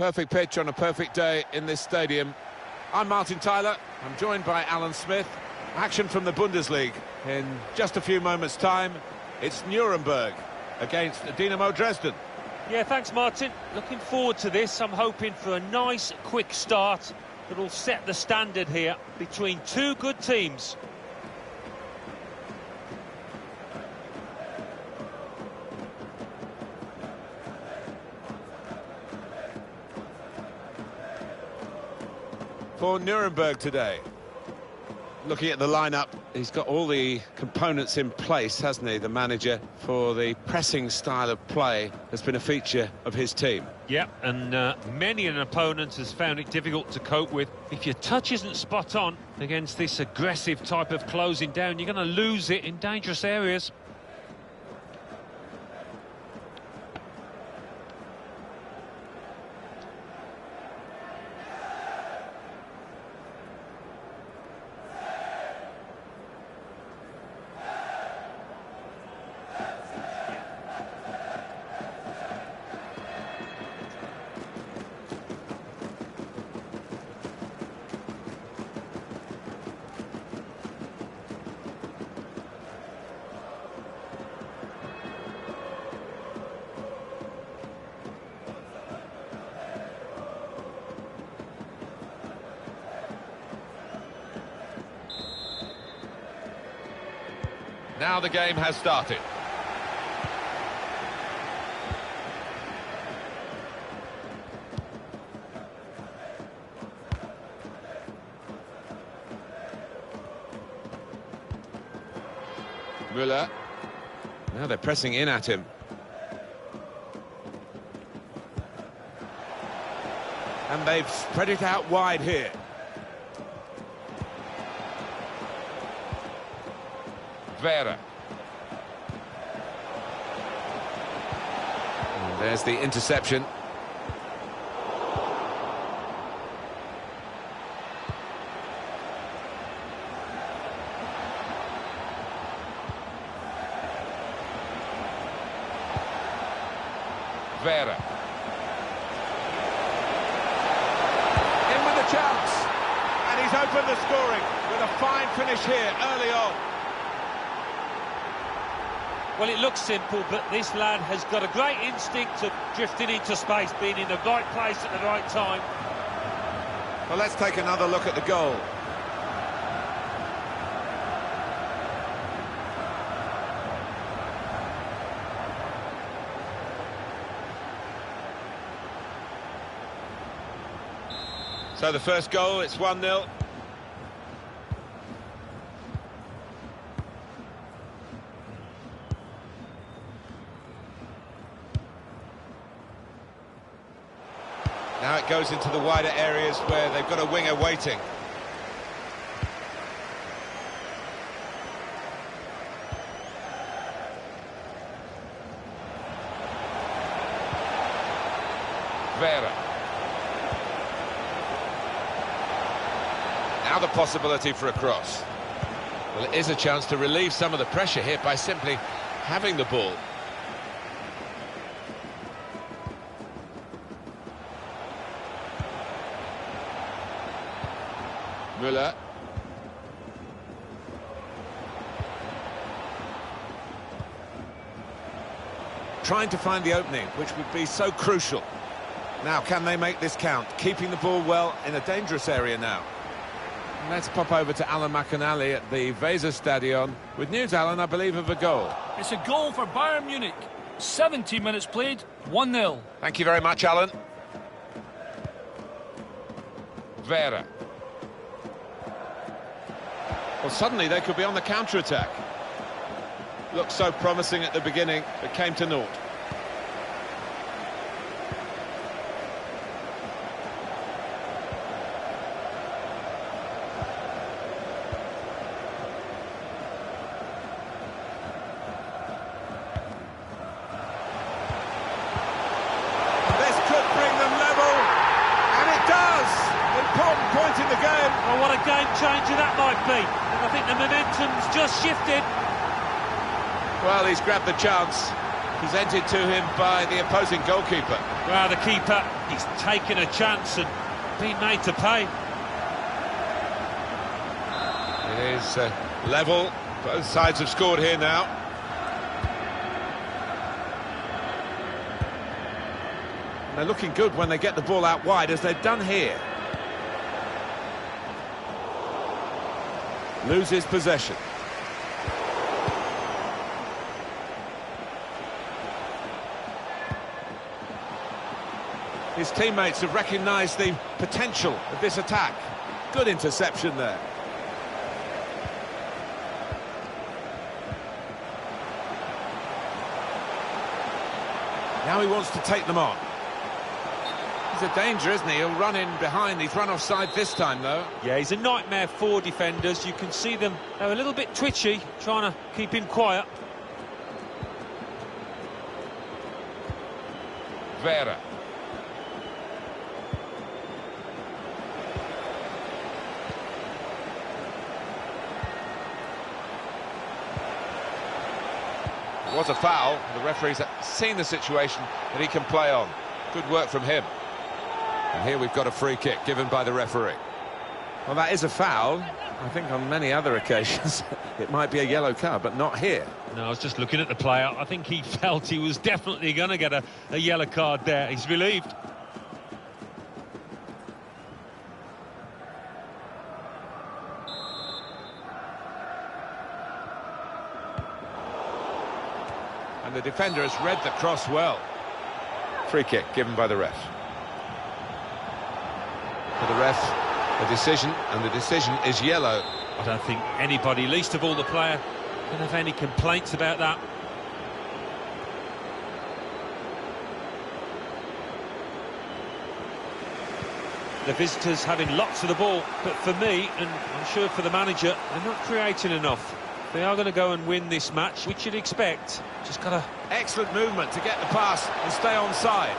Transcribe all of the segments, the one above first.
Perfect pitch on a perfect day in this stadium. I'm Martin Tyler. I'm joined by Alan Smith. Action from the Bundesliga. In just a few moments' time, it's Nuremberg against Dynamo Dresden. Yeah, thanks, Martin. Looking forward to this. I'm hoping for a nice, quick start that will set the standard here between two good teams. For Nuremberg today, looking at the lineup, he's got all the components in place, hasn't he, the manager, for the pressing style of play that's been a feature of his team. Yeah, and many an opponent has found it difficult to cope with. If your touch isn't spot on against this aggressive type of closing down, you're going to lose it in dangerous areas. Now the game has started. Müller. Now they're pressing in at him. And they've spread it out wide here. Vera. And there's the interception. Vera. In with a chance. And he's opened the scoring with a fine finish here early on. Well, it looks simple, but this lad has got a great instinct of drifting into space, being in the right place at the right time. Well, let's take another look at the goal. So the first goal, it's 1-0. Now it goes into the wider areas where they've got a winger waiting. Vera. Now the possibility for a cross. Well, it is a chance to relieve some of the pressure here by simply having the ball. Müller. Trying to find the opening, which would be so crucial. Now, can they make this count? Keeping the ball well in a dangerous area now. Let's pop over to Alan McAnally at the Weserstadion with news, Alan, I believe, of a goal. It's a goal for Bayern Munich. 70 minutes played, 1-0. Thank you very much, Alan. Vera. Well, suddenly they could be on the counter-attack. Looked so promising at the beginning, but came to naught. This could bring them level, and it does! Important point in the game. Well, what a game changer that might be. I think the momentum's just shifted. Well, he's grabbed the chance presented to him by the opposing goalkeeper. Well, the keeper, He's taken a chance and been made to pay. It is level. Both sides have scored here now. And they're looking good when they get the ball out wide, as they've done here. Loses possession. His teammates have recognised the potential of this attack. Good interception there. Now he wants to take them on. He's a danger, isn't he? He'll run in behind. He's run offside this time, though. Yeah, he's a nightmare for defenders. You can see them, they're a little bit twitchy, trying to keep him quiet. Vera. It was a foul. The referee's seen the situation that he can play on. Good work from him. And here we've got a free kick given by the referee. Well, that is a foul. I think on many other occasions it might be a yellow card, but not here. No, I was just looking at the player. I think he felt he was definitely going to get a yellow card there. He's relieved. And the defender has read the cross well. Free kick given by the ref. For the ref, the decision, and the decision is yellow. I don't think anybody, least of all the player, can have any complaints about that. The visitors having lots of the ball, but for me, and I'm sure for the manager, they're not creating enough. They are going to go and win this match, which you'd expect. Just got to... Excellent movement to get the pass and stay onside.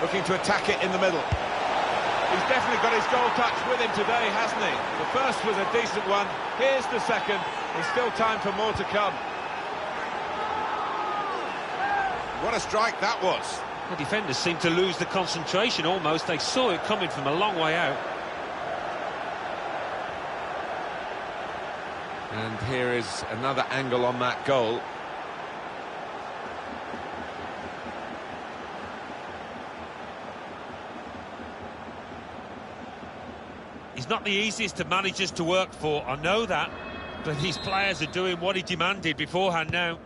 Looking to attack it in the middle. He's definitely got his goal touch with him today, hasn't he? The first was a decent one. Here's the second. There's still time for more to come. What a strike that was. The defenders seem to lose the concentration almost. They saw it coming from a long way out. And here is another angle on that goal. He's not the easiest of managers to work for, I know that, but these players are doing what he demanded beforehand now.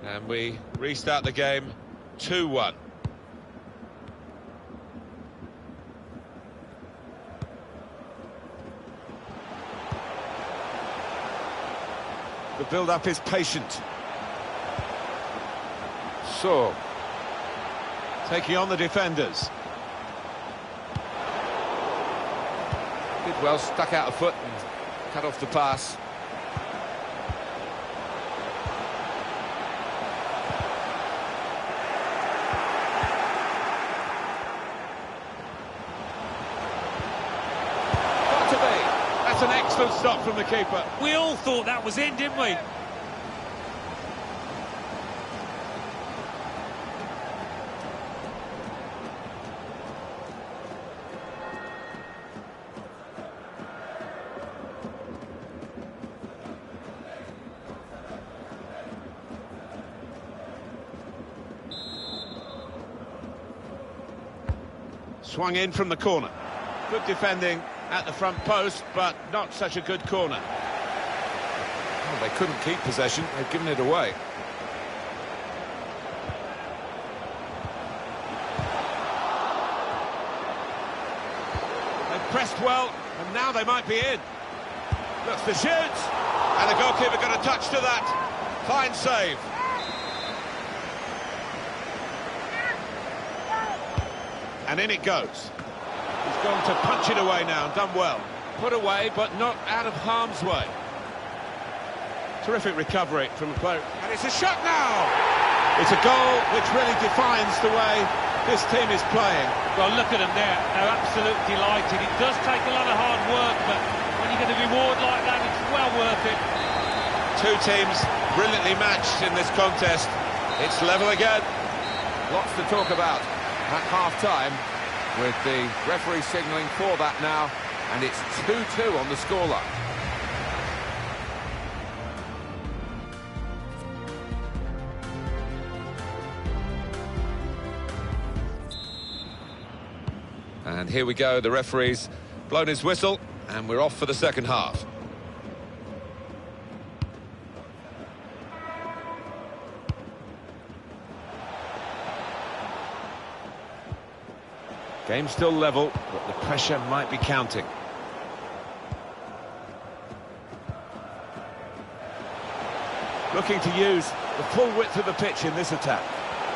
And we restart the game 2-1. The build-up is patient. So, taking on the defenders. Did well, stuck out a foot and cut off the pass. Got to be. That's an excellent stop from the keeper. We all thought that was in, didn't we? Swung in from the corner. Good defending at the front post, but not such a good corner. Oh, they couldn't keep possession. They've given it away. They've pressed well, and now they might be in. Looks to shoot, and the goalkeeper got a touch to that. Fine save. And in it goes. He's gone to punch it away now, and done well. Put away, but not out of harm's way. Terrific recovery from a player. And it's a shot now! It's a goal which really defines the way this team is playing. Well, look at them there. They're absolutely delighted. It does take a lot of hard work, but when you get a reward like that, it's well worth it. Two teams brilliantly matched in this contest. It's level again. Lots to talk about. at half-time, with the referee signalling for that now, and it's 2-2 on the scoreline. And here we go, the referee's blown his whistle, and we're off for the second half. Game still level, but the pressure might be counting. Looking to use the full width of the pitch in this attack.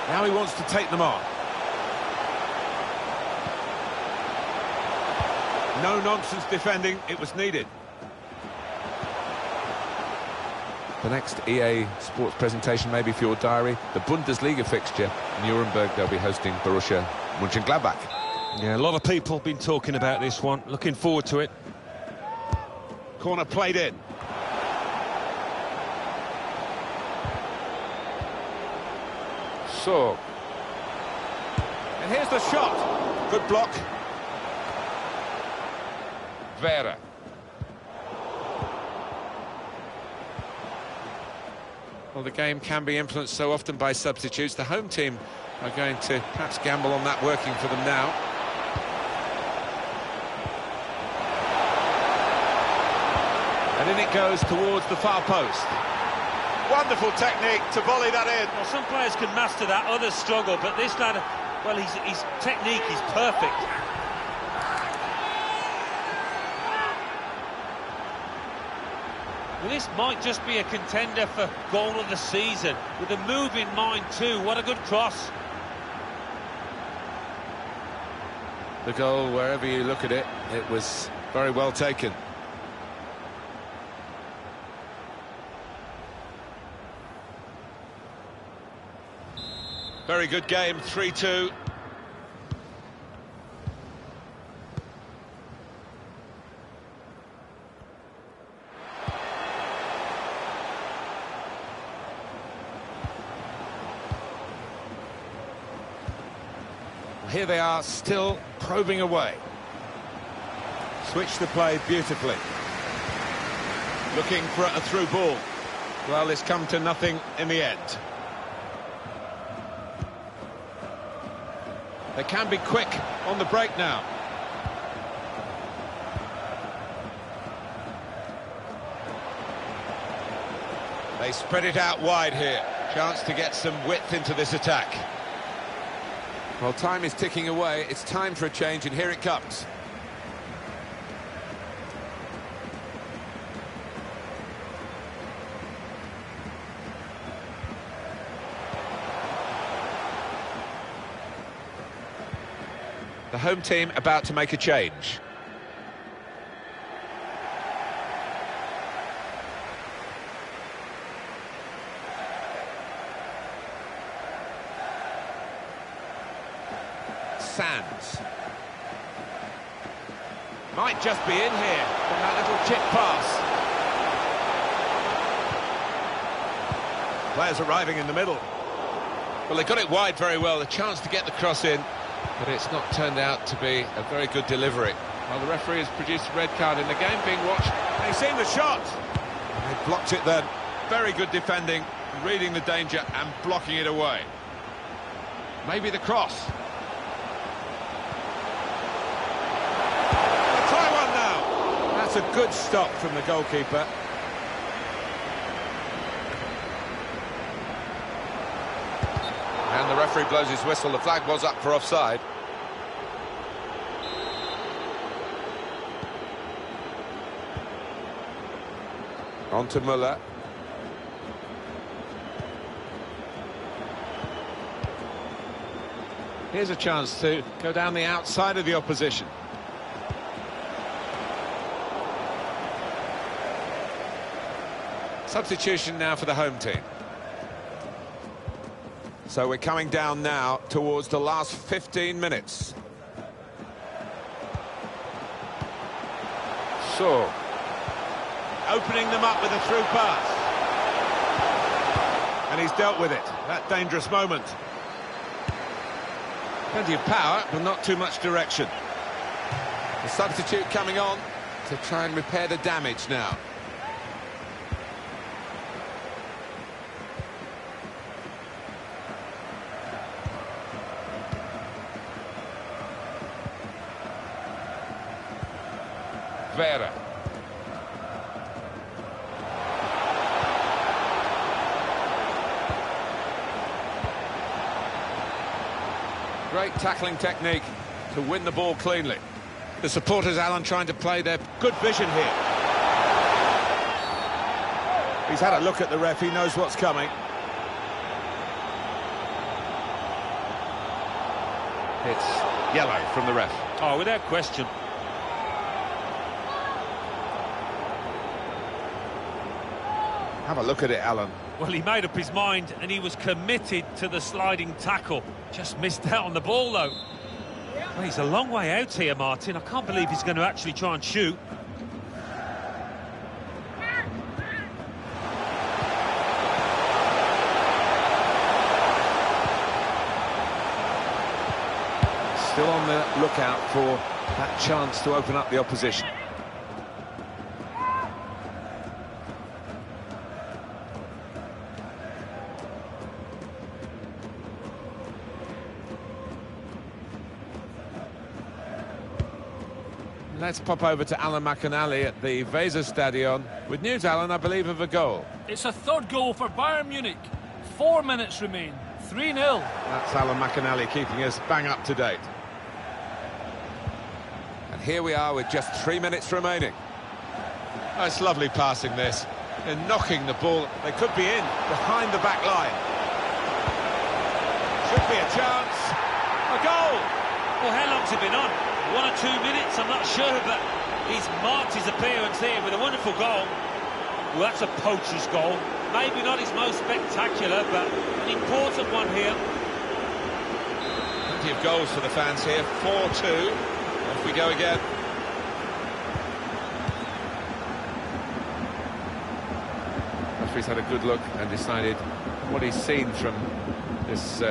Now he wants to take them on. No nonsense defending, it was needed. The next EA Sports presentation maybe for your diary, the Bundesliga fixture. Nuremberg, they'll be hosting Borussia Mönchengladbach. Yeah, a lot of people have been talking about this one. Looking forward to it. Corner played in. So. And here's the shot. Good block. Vera. Well, the game can be influenced so often by substitutes. The home team are going to perhaps gamble on that working for them now. And in it goes towards the far post. Wonderful technique to volley that in. Well, some players can master that, others struggle, but this lad, well, his technique is perfect. Well, this might just be a contender for goal of the season, with a move in mind too. What a good cross. The goal, wherever you look at it, it was very well taken. Very good game, 3-2. Here they are, still probing away. Switch the play beautifully. Looking for a through ball. Well, it's come to nothing in the end. They can be quick on the break now. They spread it out wide here. Chance to get some width into this attack. Well, time is ticking away. It's time for a change, and here it comes. The home team about to make a change. Sands. Might just be in here from that little chip pass. Players arriving in the middle. Well, they got it wide very well, a chance to get the cross in, but it's not turned out to be a very good delivery. Well, the referee has produced a red card in the game being watched. They've seen the shot. They blocked it then. Very good defending, reading the danger and blocking it away. Maybe the cross. That's a good stop from the goalkeeper. And the referee blows his whistle. The flag was up for offside. On to Müller. Here's a chance to go down the outside of the opposition. Substitution now for the home team. So we're coming down now towards the last 15 minutes. So, opening them up with a through pass. And he's dealt with it, that dangerous moment. Plenty of power, but not too much direction. The substitute coming on to try and repair the damage now. Vera. Great tackling technique to win the ball cleanly. The supporters, Alan, trying to play their good vision here. He's had a look at the ref, he knows what's coming. It's yellow from the ref. Oh, without question. Have a look at it, Alan. Well, he made up his mind and he was committed to the sliding tackle. Just missed out on the ball, though. Well, he's a long way out here, Martin. I can't believe he's going to actually try and shoot. Still on the lookout for that chance to open up the opposition. Let's pop over to Alan McAnally at the Weser Stadion with news, Alan, I believe, of a goal. It's a third goal for Bayern Munich. 4 minutes remain. 3-0. That's Alan McAnally keeping us bang up to date. And here we are with just 3 minutes remaining. Oh, it's lovely passing this. They're knocking the ball. They could be in behind the back line. Should be a chance. A goal! Well, how long's it been on? 1 or 2 minutes, I'm not sure, but he's marked his appearance here with a wonderful goal. Well, that's a poacher's goal. Maybe not his most spectacular, but an important one here. Plenty of goals for the fans here. 4-2. Off we go again. Referee's had a good look and decided what he's seen from this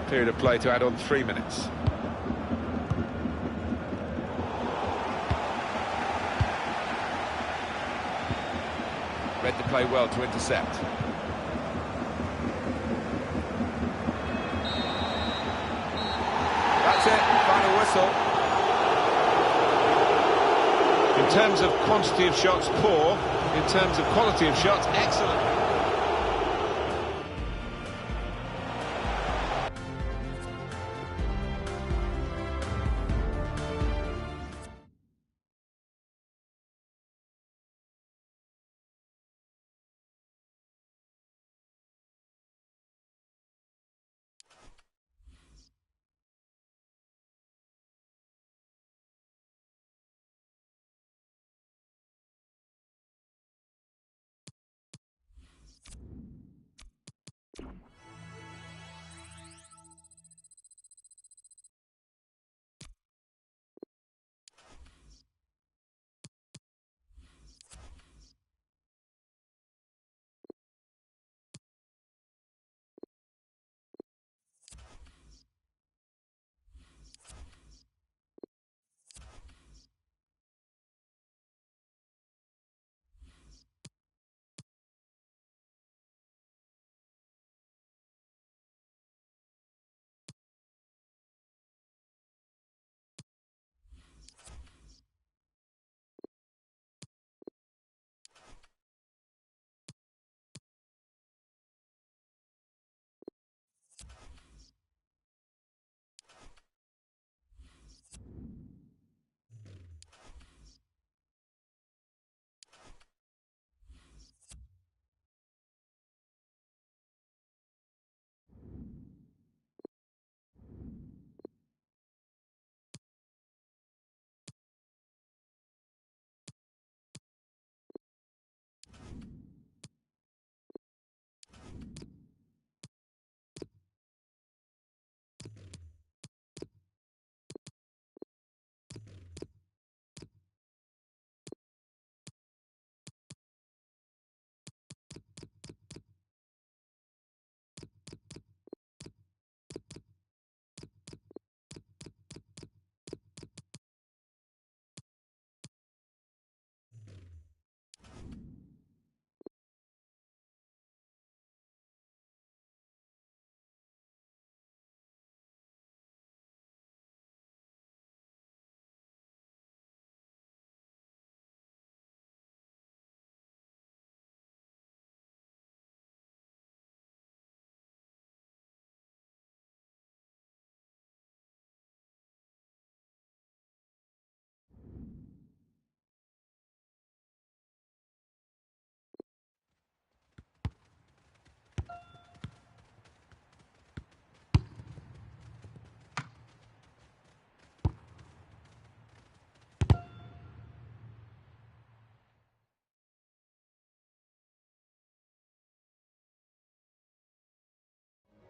period of play to add on 3 minutes. Read the play well to intercept. That's it, final whistle. In terms of quantity of shots, poor. In terms of quality of shots, excellent.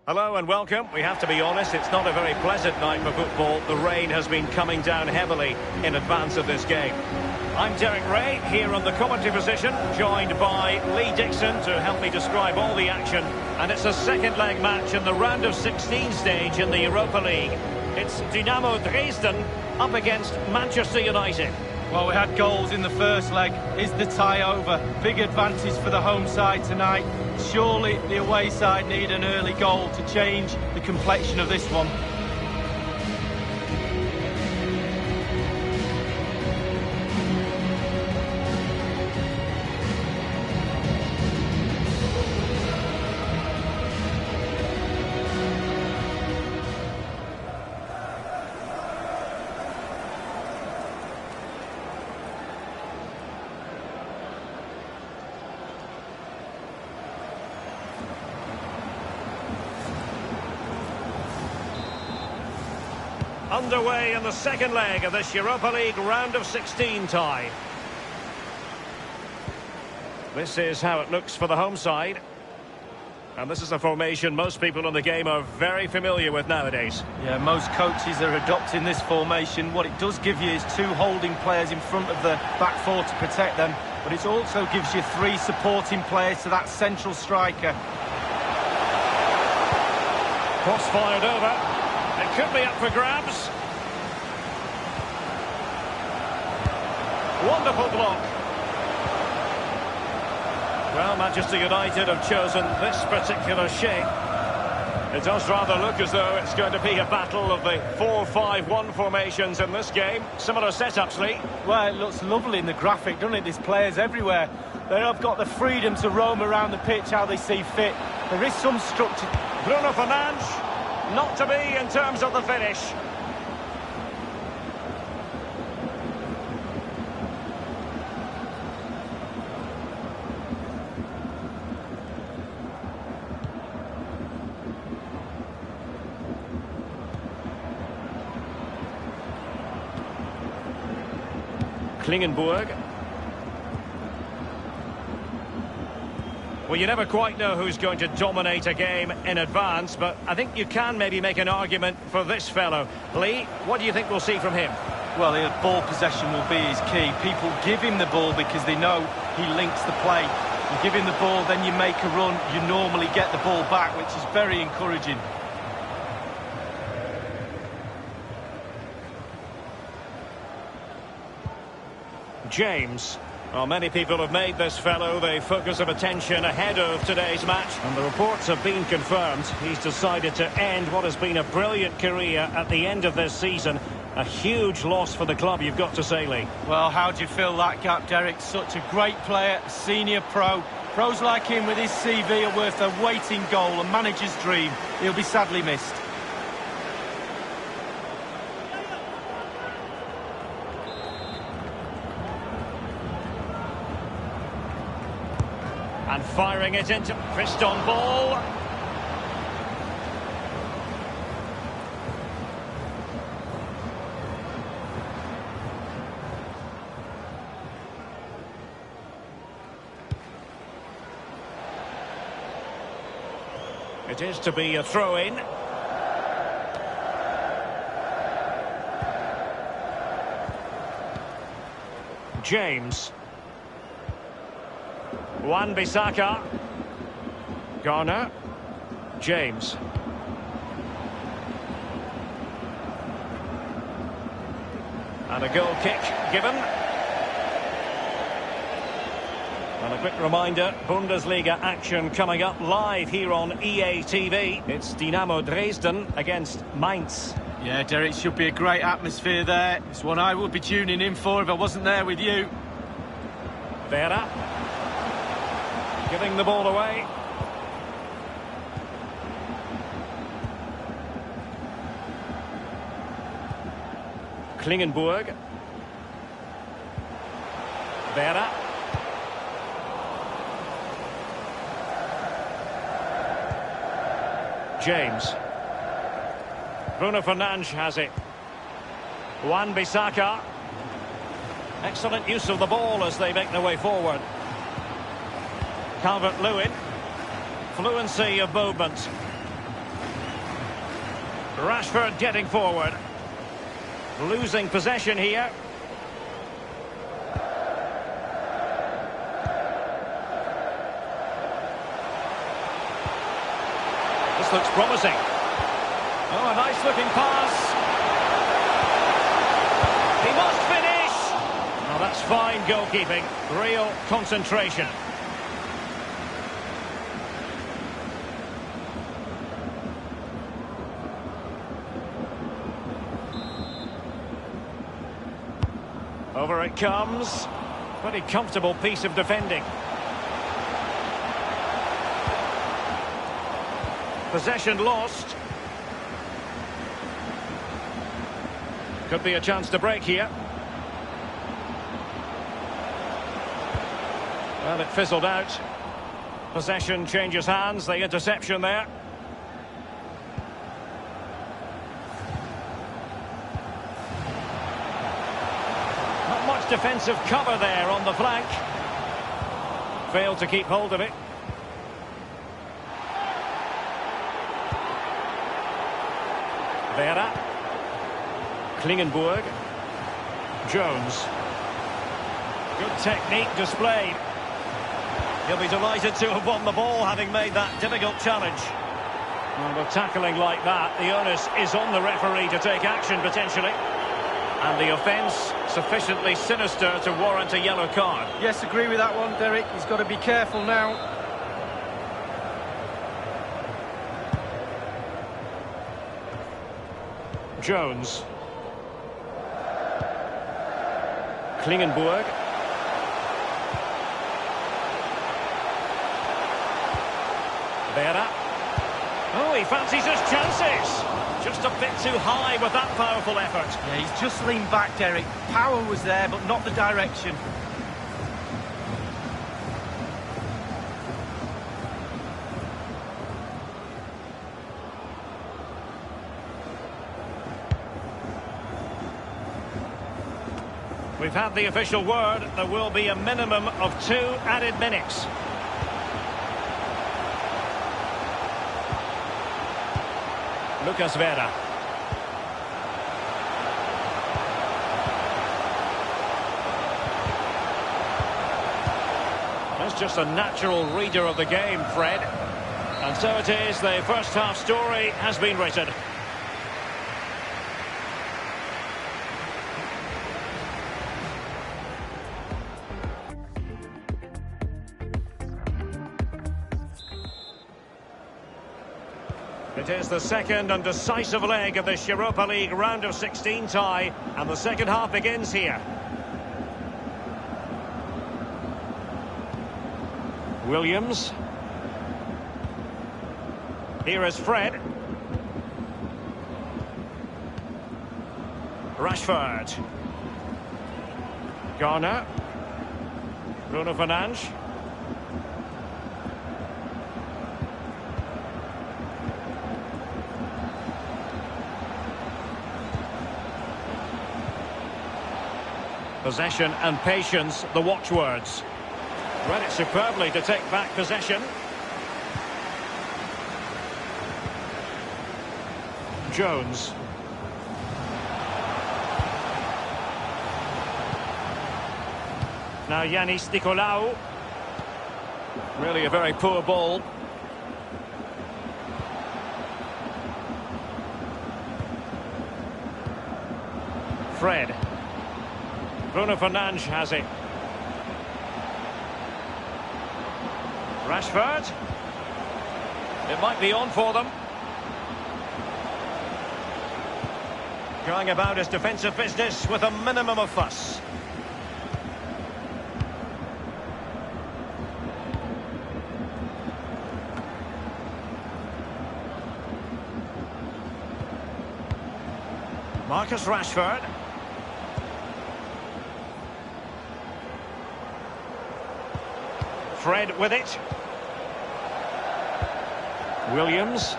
Hello and welcome. We have to be honest, it's not a very pleasant night for football. The rain has been coming down heavily in advance of this game. I'm Derek Ray, here on the commentary position, joined by Lee Dixon to help me describe all the action. And it's a second leg match in the round of 16 stage in the Europa League. It's Dynamo Dresden up against Manchester United. Well, we had goals in the first leg. Is the tie over? Big advantage for the home side tonight. Surely the away side need an early goal to change the complexion of this one. Underway in the second leg of this Europa League round of 16 tie. This is how it looks for the home side. And this is a formation most people in the game are very familiar with nowadays. Yeah, most coaches are adopting this formation. What it does give you is two holding players in front of the back four to protect them, but it also gives you three supporting players to that central striker. Cross fired over. It could be up for grabs. Wonderful block. Well, Manchester United have chosen this particular shape. It does rather look as though it's going to be a battle of the 4-5-1 formations in this game. Similar setups, Lee. Well, it looks lovely in the graphic, doesn't it? There's players everywhere. They have got the freedom to roam around the pitch how they see fit. There is some structure. Bruno Fernandes. Not to be in terms of the finish. Klingenberg. Well, you never quite know who's going to dominate a game in advance, but I think you can maybe make an argument for this fellow. Lee, what do you think we'll see from him? Well, his ball possession will be his key. People give him the ball because they know he links the play. You give him the ball, then you make a run, you normally get the ball back, which is very encouraging. James. Well, many people have made this fellow the focus of attention ahead of today's match, and the reports have been confirmed. He's decided to end what has been a brilliant career at the end of this season. A huge loss for the club, you've got to say, Lee. Well, how do you fill that gap, Derek? Such a great player, senior pro. Pros like him with his CV are worth a weight in goal, a manager's dream. He'll be sadly missed. And firing it into fist on ball. It is to be a throw-in. James. Wan-Bissaka. Garner. James. And a goal kick given. And a quick reminder, Bundesliga action coming up live here on EA TV. It's Dynamo Dresden against Mainz. Yeah, Derek, it should be a great atmosphere there. It's one I would be tuning in for if I wasn't there with you. Vera. Giving the ball away. Klingenberg. Vera. James. Bruno Fernandes has it. Wan-Bissaka. Excellent use of the ball as they make their way forward. Calvert-Lewin. Fluency of movement. Rashford getting forward. Losing possession here. This looks promising. Oh, a nice looking pass. He must finish. Oh, that's fine goalkeeping. Real concentration. Over it comes. Pretty comfortable piece of defending. Possession lost. Could be a chance to break here. Well, it fizzled out. Possession changes hands. The interception there. Not much defensive cover there on the flank. Failed to keep hold of it. Vera. Klingenberg. Jones. Good technique displayed. He'll be delighted to have won the ball, having made that difficult challenge. Well, with tackling like that, the onus is on the referee to take action, potentially. And the offence sufficiently sinister to warrant a yellow card. Yes, agree with that one, Derek. He's got to be careful now. Jones. Klingenberg. Vera. Oh, he fancies his chances. Just a bit too high with that powerful effort. Yeah, he's just leaned back, Derek. Power was there, but not the direction. We've had the official word. There will be a minimum of 2 added minutes. Lucas Vera. That's just a natural reader of the game, Fred. And so it is, the first half story has been written. It is the second and decisive leg of this Europa League round of 16 tie, and the second half begins here. Williams. Here is Fred. Rashford. Garner. Bruno Fernandes. Possession and patience, the watchwords. Read it superbly to take back possession. Jones. Now Yanis Nicolaou. Really a very poor ball. Fred. Bruno Fernandes has it. Rashford. It might be on for them. Going about his defensive business with a minimum of fuss. Marcus Rashford. Fred with it. Williams.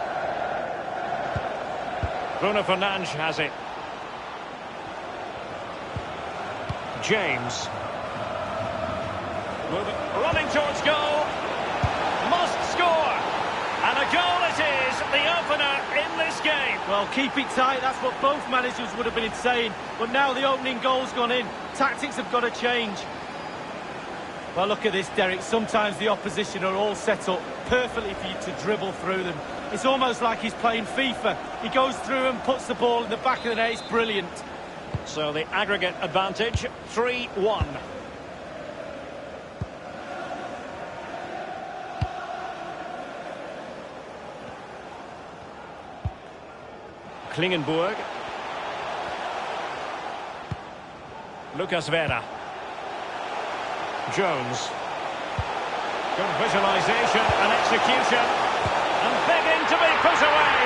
Bruno Fernandes has it. James. Running towards goal. Must score. And a goal it is, the opener in this game. Well, keep it tight, that's what both managers would have been saying. But now the opening goal's gone in. Tactics have got to change. Well, look at this, Derek. Sometimes the opposition are all set up perfectly for you to dribble through them. It's almost like he's playing FIFA. He goes through and puts the ball in the back of the net. It's brilliant. So the aggregate advantage, 3-1. Klingenburg. Lucas Vera. Jones. Good visualisation and execution. And begging to be put away.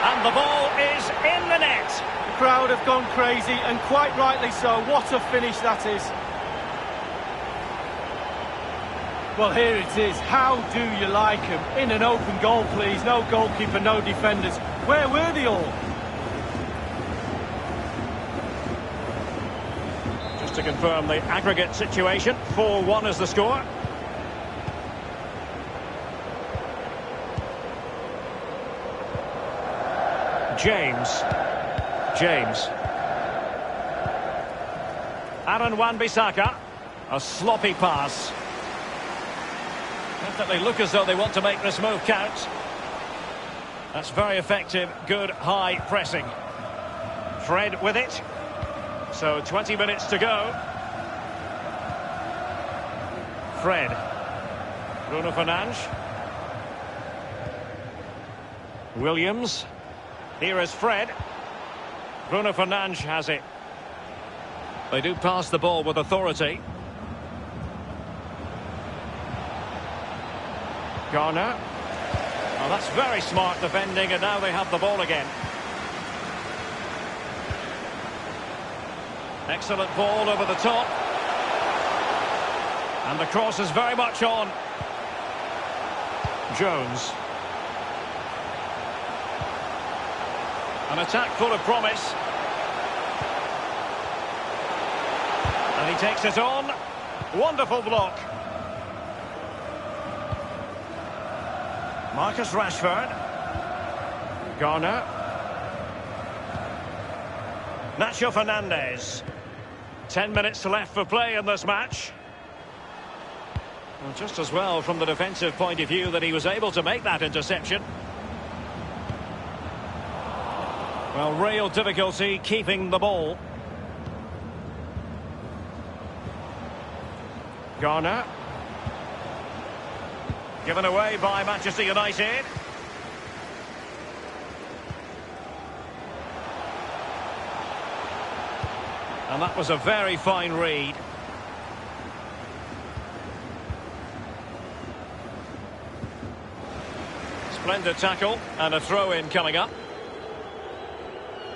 And the ball is in the net. The crowd have gone crazy, and quite rightly so. What a finish that is. Well, here it is. How do you like him? In an open goal, please. No goalkeeper, no defenders. Where were they all? Just to confirm the aggregate situation, 4-1 is the score. James. Aaron Wan-Bissaka. A sloppy pass. Definitely look as though they want to make this move count. That's very effective, good high pressing. Fred with it. So 20 minutes to go. Fred. Bruno Fernandes. Williams. Here is Fred. Bruno Fernandes has it. They do pass the ball with authority. Garner. Oh, that's very smart defending, and now they have the ball again. Excellent ball over the top. And the cross is very much on. Jones. An attack full of promise. And he takes it on. Wonderful block. Marcus Rashford. Garner. Nacho Fernandes. 10 minutes left for play in this match. Well, just as well from the defensive point of view that he was able to make that interception. Well, real difficulty keeping the ball. Garner. Given away by Manchester United. And that was a very fine read. Splendid tackle and a throw-in coming up.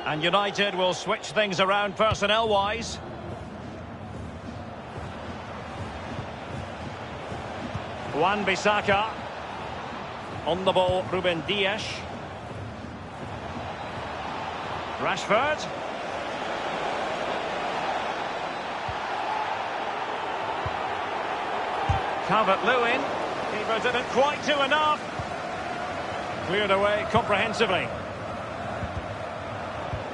And United will switch things around personnel-wise. Wan-Bissaka. On the ball, Ruben Dias. Rashford. Calvert-Lewin. Keeper didn't quite do enough. Cleared away comprehensively.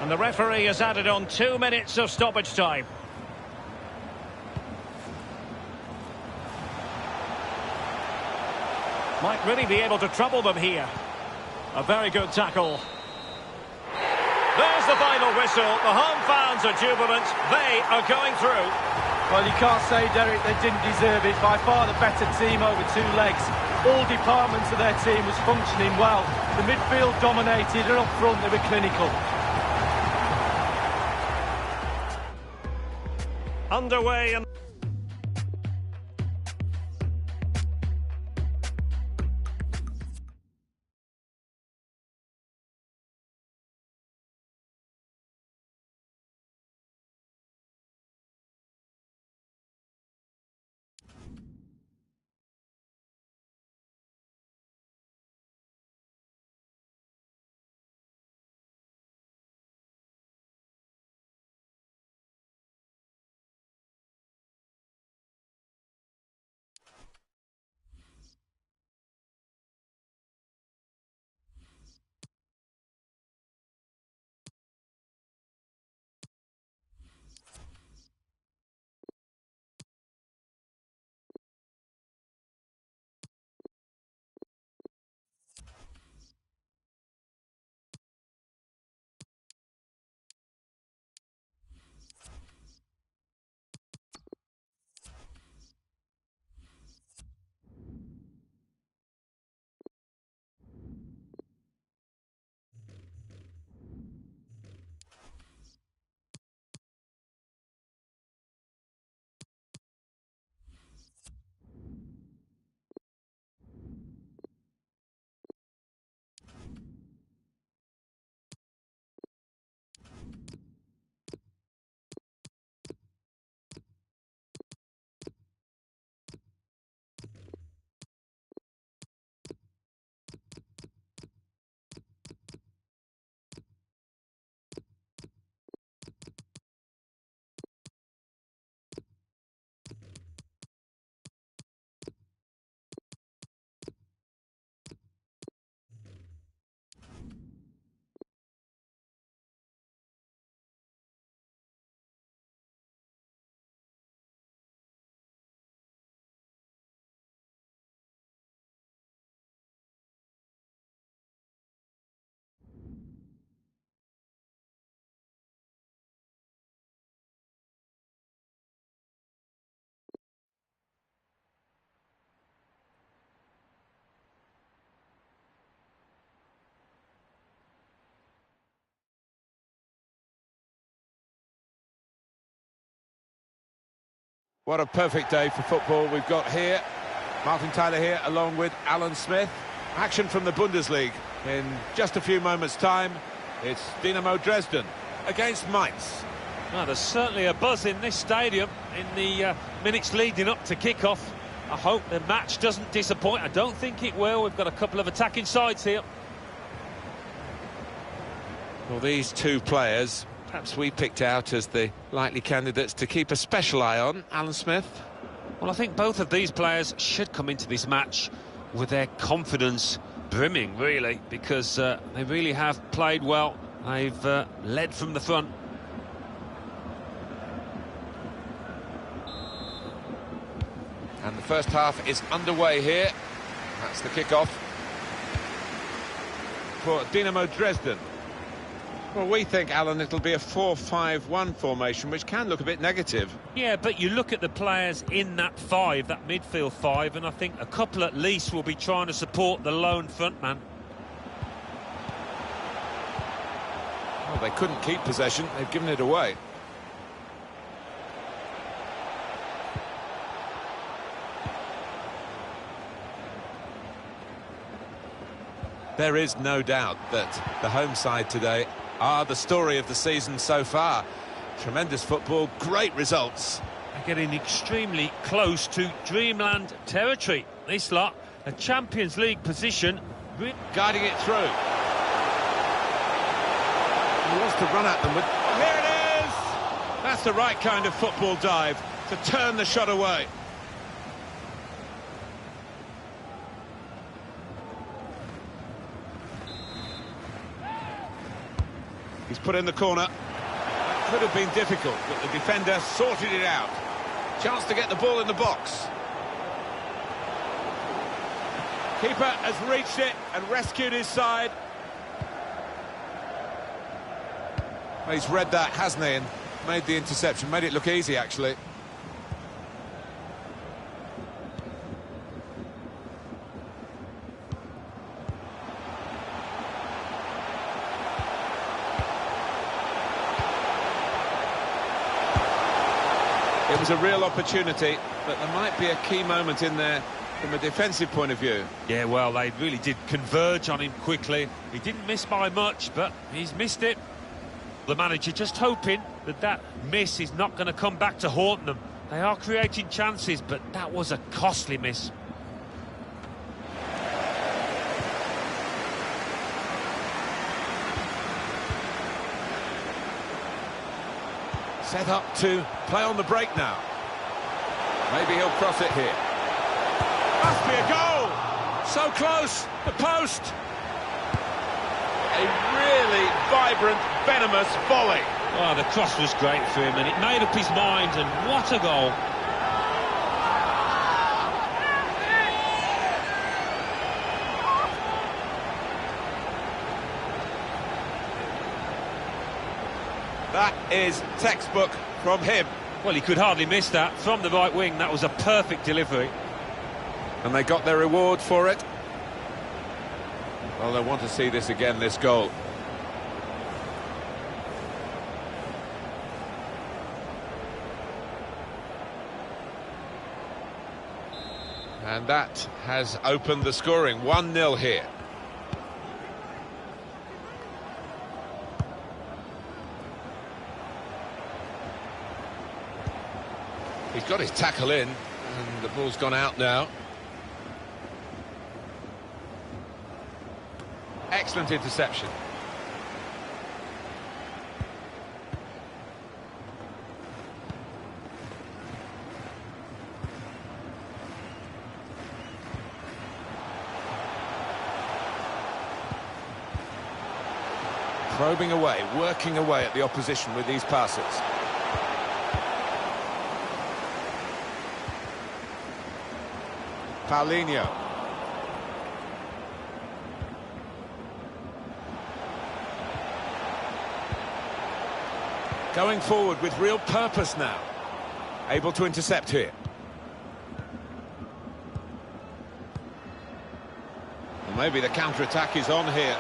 And the referee has added on 2 minutes of stoppage time. Might really be able to trouble them here. A very good tackle. There's the final whistle. The home fans are jubilant. They are going through. Well, you can't say, Derek, they didn't deserve it. By far the better team over 2 legs. All departments of their team was functioning well. The midfield dominated, and up front they were clinical. Underway and What a perfect day for football we've got here. Martin Tyler here along with Alan Smith. Action from the Bundesliga. In just a few moments' time, it's Dynamo Dresden against Mainz. Well, there's certainly a buzz in this stadium in the minutes leading up to kick-off. I hope the match doesn't disappoint. I don't think it will. We've got a couple of attacking sides here. Well, these two players, perhaps we picked out as the likely candidates to keep a special eye on. Alan Smith? Well, I think both of these players should come into this match with their confidence brimming, really, because they really have played well. They've led from the front. And the first half is underway here. That's the kick-off for Dynamo Dresden. Well, we think, Alan, it'll be a 4-5-1 formation, which can look a bit negative. Yeah, but you look at the players in that five, that midfield five, and I think a couple at least will be trying to support the lone frontman. Well, they couldn't keep possession. They've given it away. There is no doubt that the home side today are the story of the season so far. Tremendous football, great results. They're getting extremely close to dreamland territory. This lot, a Champions League position. Guiding it through. He wants to run at them with... Oh, here it is! That's the right kind of football dive, to turn the shot away. He's put in the corner. That could have been difficult, but the defender sorted it out. Chance to get the ball in the box. Keeper has reached it and rescued his side. Well, he's read that, hasn't he, and made the interception. Made it look easy, actually. It was a real opportunity, but there might be a key moment in there from a defensive point of view. Yeah, well, they really did converge on him quickly. He didn't miss by much, but he's missed it. The manager just hoping that that miss is not going to come back to haunt them. They are creating chances, but that was a costly miss. Set up to play on the break now. Maybe he'll cross it here. Must be a goal! So close, the post! A really vibrant, venomous volley. Oh, the cross was great for him, and it made up his mind, and what a goal. That is textbook from him. Well, he could hardly miss that. From the right wing, that was a perfect delivery. And they got their reward for it. Well, they want to see this again, this goal. And that has opened the scoring. 1-0 here. He's got his tackle in, and the ball's gone out now. Excellent interception. Probing away, working away at the opposition with these passes. Paulinho. Going forward with real purpose now. Able to intercept here. Well, maybe the counter-attack is on here.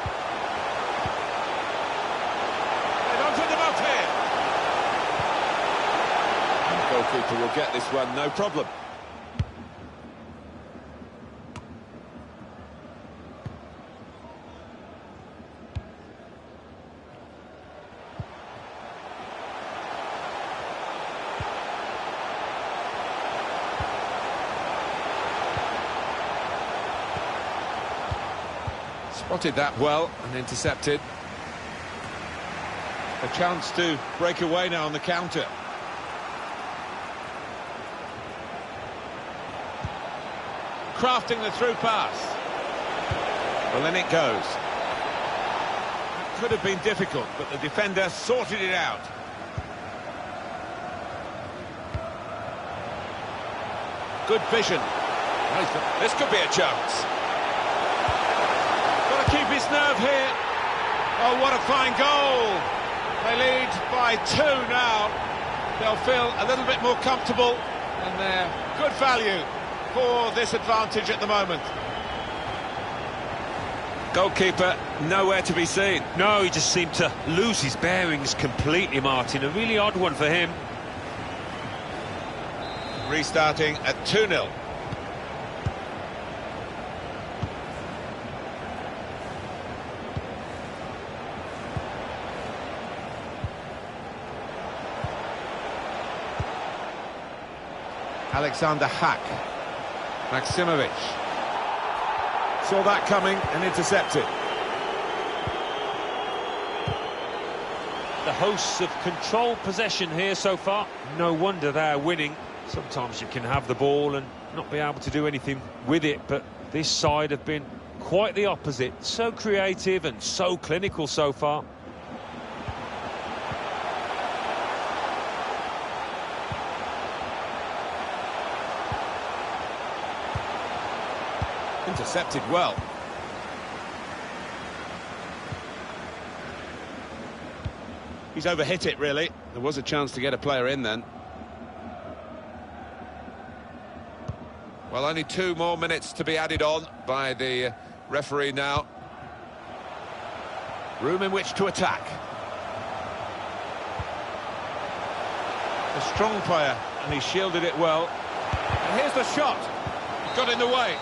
And onto the box here. Goalkeeper will get this one, no problem. Spotted that well and intercepted. A chance to break away now on the counter. Crafting the through pass. Well, in it goes. That could have been difficult, but the defender sorted it out. Good vision. This could be a chance. Got to keep his nerve here. Oh, what a fine goal. They lead by 2 now. They'll feel a little bit more comfortable, and they're good value for this advantage at the moment. Goalkeeper nowhere to be seen. No, he just seemed to lose his bearings completely, Martin. A really odd one for him. Restarting at 2-0. Alexander Hack. Maximovic. Saw that coming and intercepted. The hosts have controlled possession here so far. No wonder they're winning. Sometimes you can have the ball and not be able to do anything with it, but this side have been quite the opposite. So creative and so clinical so far. Intercepted well. He's overhit it, really. There was a chance to get a player in then. Well, only 2 more minutes to be added on by the referee now. Room in which to attack. A strong player, and he shielded it well. And here's the shot. Got in the way.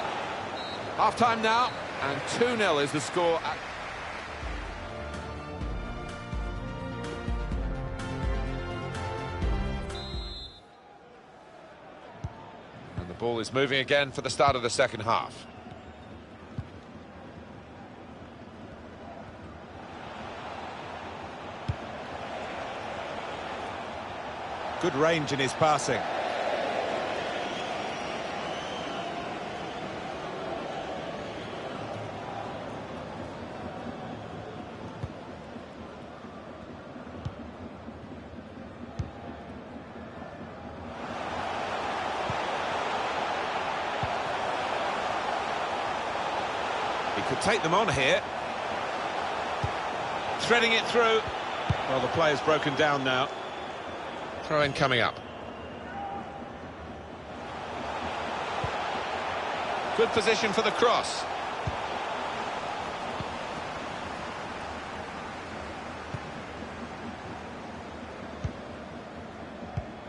Half-time now, and 2-0 is the score. And the ball is moving again for the start of the second half. Good range in his passing. He could take them on here. Threading it through. Well, the player's broken down now. Throw-in coming up. Good position for the cross.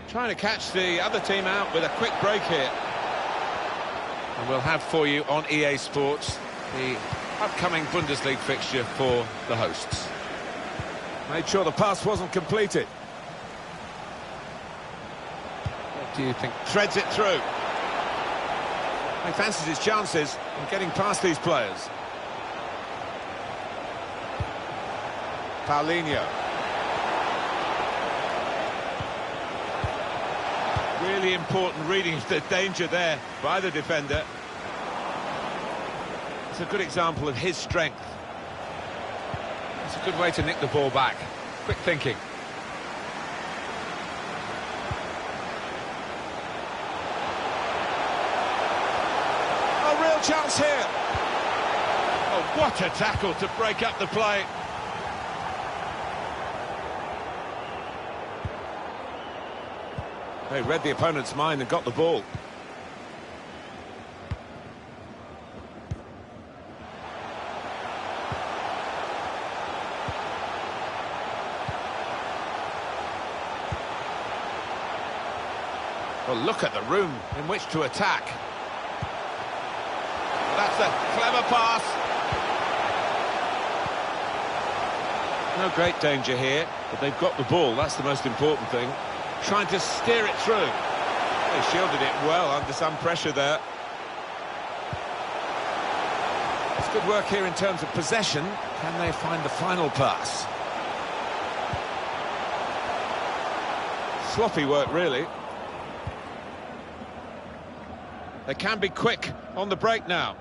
Trying to catch the other team out with a quick break here. And we'll have for you on EA Sports the upcoming Bundesliga fixture for the hosts. Made sure the pass wasn't completed. What do you think? Threads it through. He fancies his chances of getting past these players. Paulinho. Really important reading of the danger there by the defender. It's a good example of his strength. It's a good way to nick the ball back. Quick thinking. A real chance here. Oh, what a tackle to break up the play. They read the opponent's mind and got the ball. Well, look at the room in which to attack. That's a clever pass. No great danger here, but they've got the ball. That's the most important thing. Trying to steer it through. They shielded it well under some pressure there. It's good work here in terms of possession. Can they find the final pass? Sloppy work, really. They can be quick on the break now.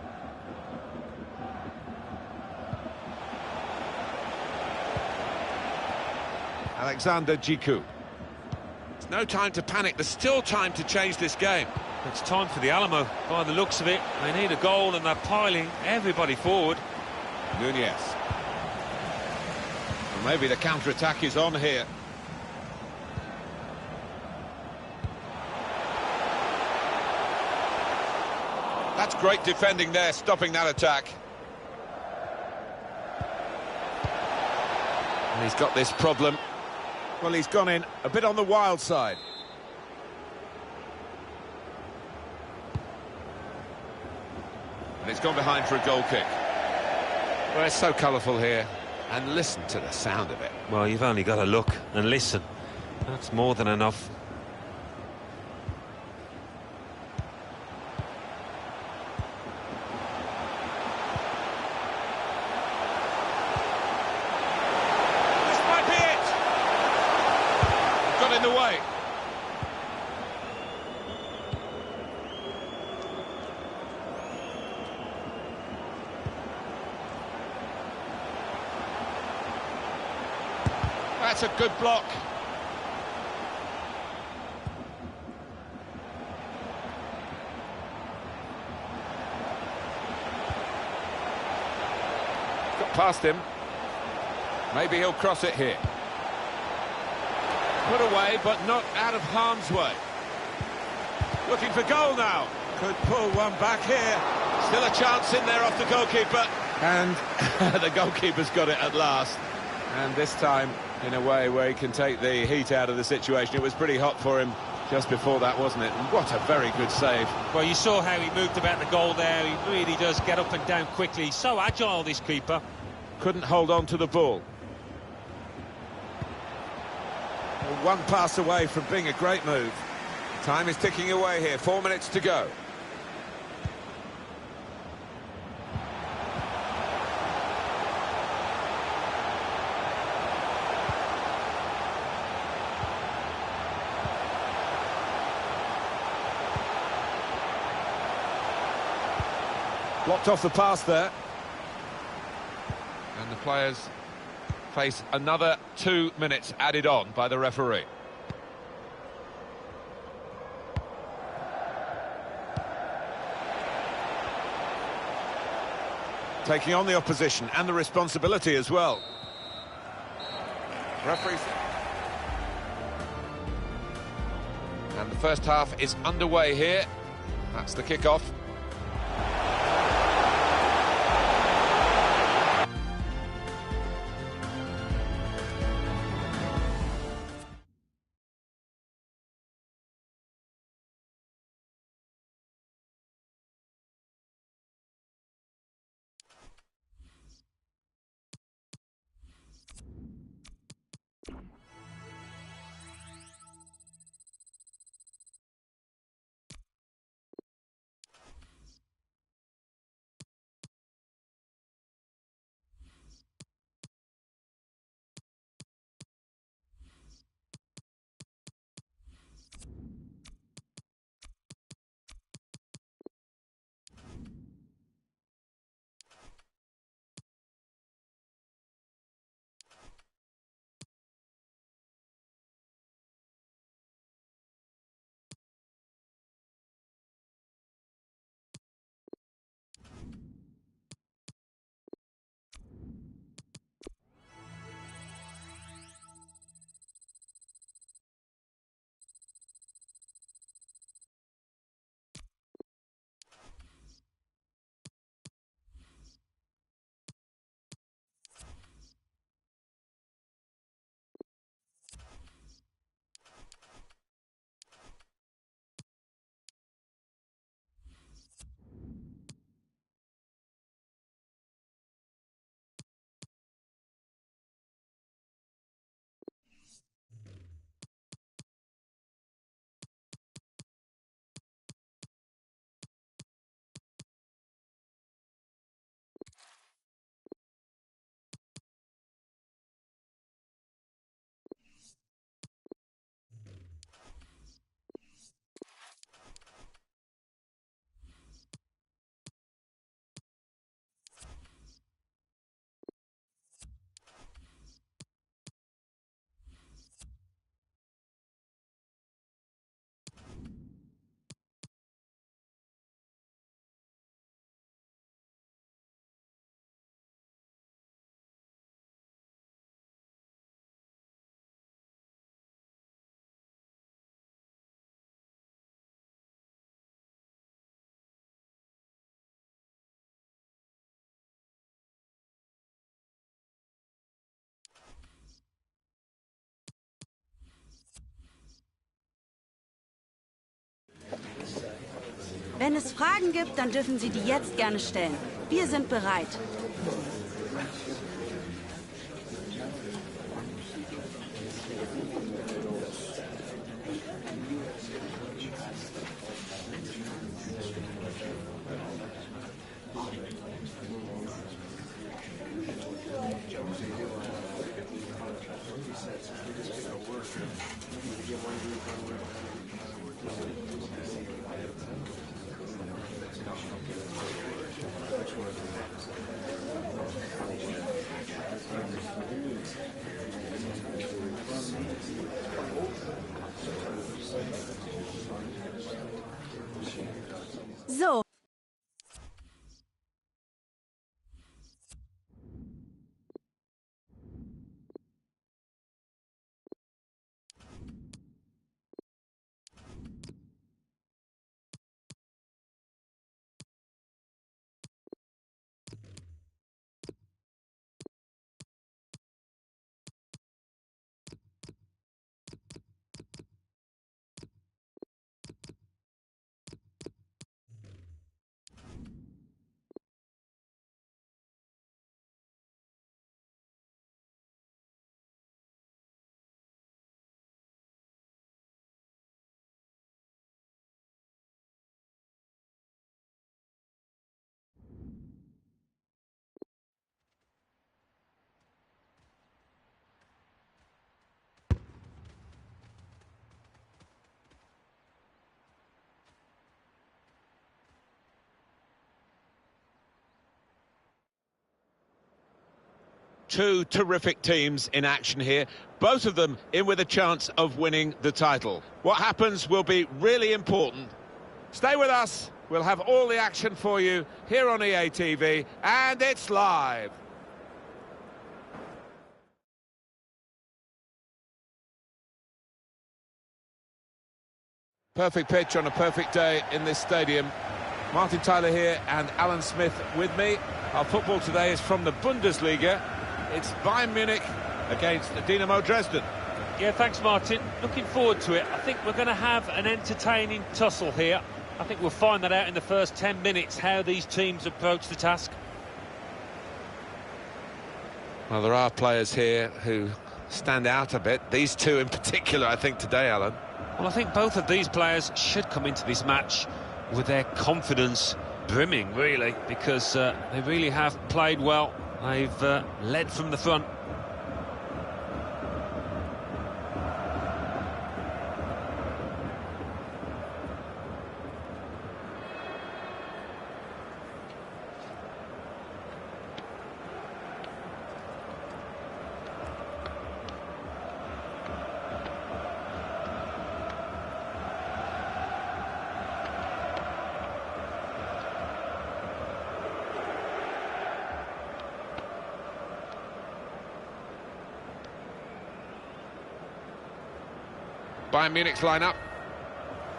Alexander Gikou. There's no time to panic. There's still time to change this game. It's time for the Alamo, by the looks of it. They need a goal and they're piling everybody forward. Nunez. Well, maybe the counter-attack is on here. That's great defending there, stopping that attack. And he's got this problem. Well, he's gone in a bit on the wild side. And it's gone behind for a goal kick. Well, it's so colourful here. And listen to the sound of it. Well, you've only got to look and listen. That's more than enough. In the way. That's a good block. Got past him. Maybe he'll cross it here. Put away, but not out of harm's way. Looking for goal now. Could pull one back here. Still a chance in there off the goalkeeper. And the goalkeeper's got it at last. And this time, in a way where he can take the heat out of the situation. It was pretty hot for him just before that, wasn't it? And what a very good save. Well, you saw how he moved about the goal there. He really does get up and down quickly. He's so agile, this keeper. Couldn't hold on to the ball. One pass away from being a great move. Time is ticking away here, 4 minutes to go. Blocked off the pass there. And the players face another 2 minutes added on by the referee. Taking on the opposition and the responsibility as well. Referees. And the first half is underway here. That's the kick-off. Wenn es Fragen gibt, dann dürfen Sie die jetzt gerne stellen. Wir sind bereit. So. Two terrific teams in action here, both of them in with a chance of winning the title. What happens will be really important. Stay with us, we'll have all the action for you here on EA TV, and it's live. Perfect pitch on a perfect day in this stadium. Martin Tyler here and Alan Smith with me. Our football today is from the Bundesliga. It's Bayern Munich against Dinamo Dresden. Yeah, thanks, Martin. Looking forward to it. I think we're going to have an entertaining tussle here. I think we'll find that out in the first 10 minutes, how these teams approach the task. Well, there are players here who stand out a bit. These two in particular, I think, today, Alan. Well, I think both of these players should come into this match with their confidence brimming, really, because they really have played well. They've led from the front. Bayern Munich's line-up.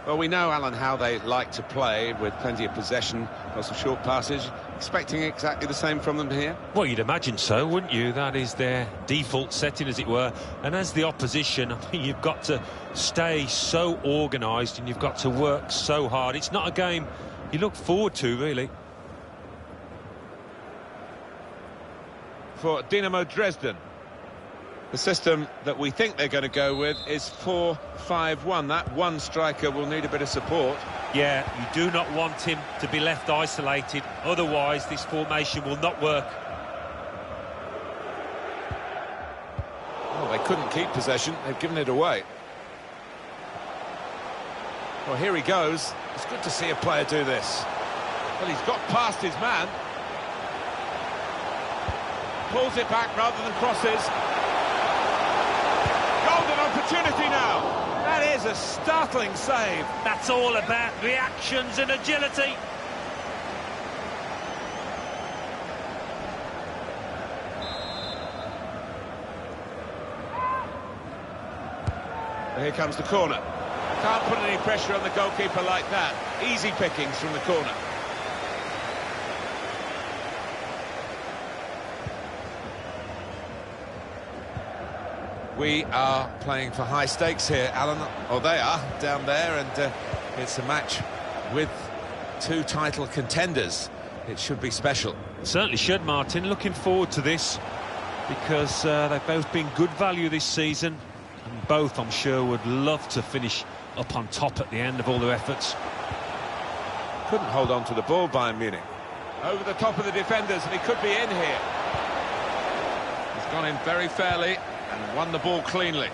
Well, we know, Alan, how they like to play, with plenty of possession, lots of short passes. Expecting exactly the same from them here? Well, you'd imagine so, wouldn't you? That is their default setting, as it were. And as the opposition, I think you've got to stay so organised and you've got to work so hard. It's not a game you look forward to, really. For Dinamo Dresden, the system that we think they're going to go with is 4-5-1. That one striker will need a bit of support. Yeah, you do not want him to be left isolated. Otherwise, this formation will not work. Oh, they couldn't keep possession. They've given it away. Well, here he goes. It's good to see a player do this. Well, he's got past his man. Pulls it back rather than crosses. Golden opportunity now. That is a startling save. That's all about reactions and agility. Here comes the corner. Can't put any pressure on the goalkeeper like that. Easy pickings from the corner. We are playing for high stakes here, Alan. Oh, they are down there, and it's a match with two title contenders. It should be special. Certainly should, Martin. Looking forward to this, because they've both been good value this season, and both, I'm sure, would love to finish up on top at the end of all their efforts. Couldn't hold on to the ball, Bayern Munich. Over the top of the defenders, and he could be in here. He's gone in very fairly and won the ball cleanly.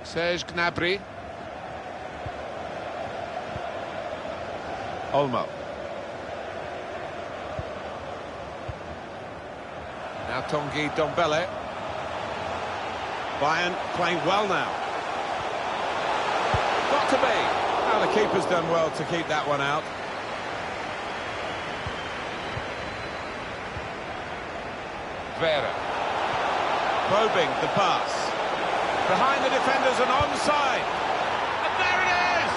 Serge Gnabry. Olmo. Now Tanguy Ndombele. Bayern playing well now. Got to be. Now the keeper's done well to keep that one out. Vera. Probing the pass. Behind the defenders and onside. And there it is!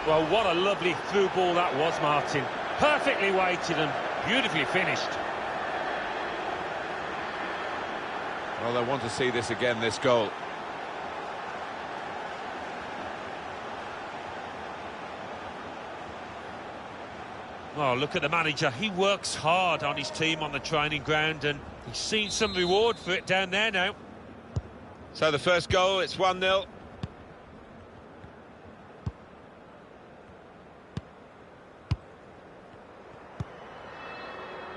Well, what a lovely through ball that was, Martin. Perfectly weighted and beautifully finished. Well, they want to see this again, this goal. Oh, look at the manager. He works hard on his team on the training ground, and he's seen some reward for it down there now. So the first goal, it's 1-0.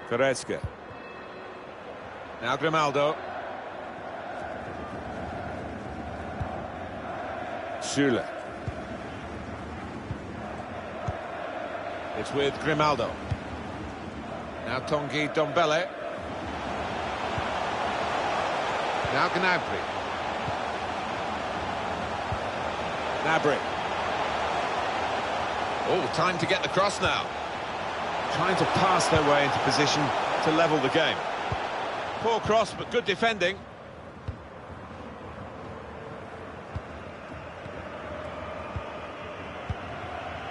Goretzka. Now Grimaldo. Süle. It's with Grimaldo. Now Tanguy Ndombele. Now Gnabry. Gnabry. Oh, time to get the cross now. Trying to pass their way into position to level the game. Poor cross, but good defending.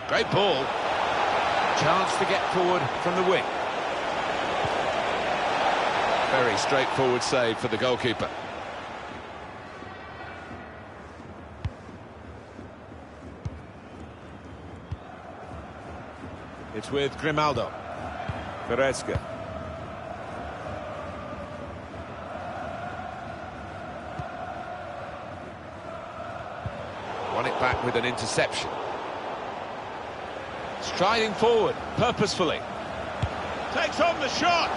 Great ball. Chance to get forward from the wing. Very straightforward save for the goalkeeper. It's with Grimaldo. Goretzka. Won it back with an interception. Striding forward, purposefully. Takes on the shot!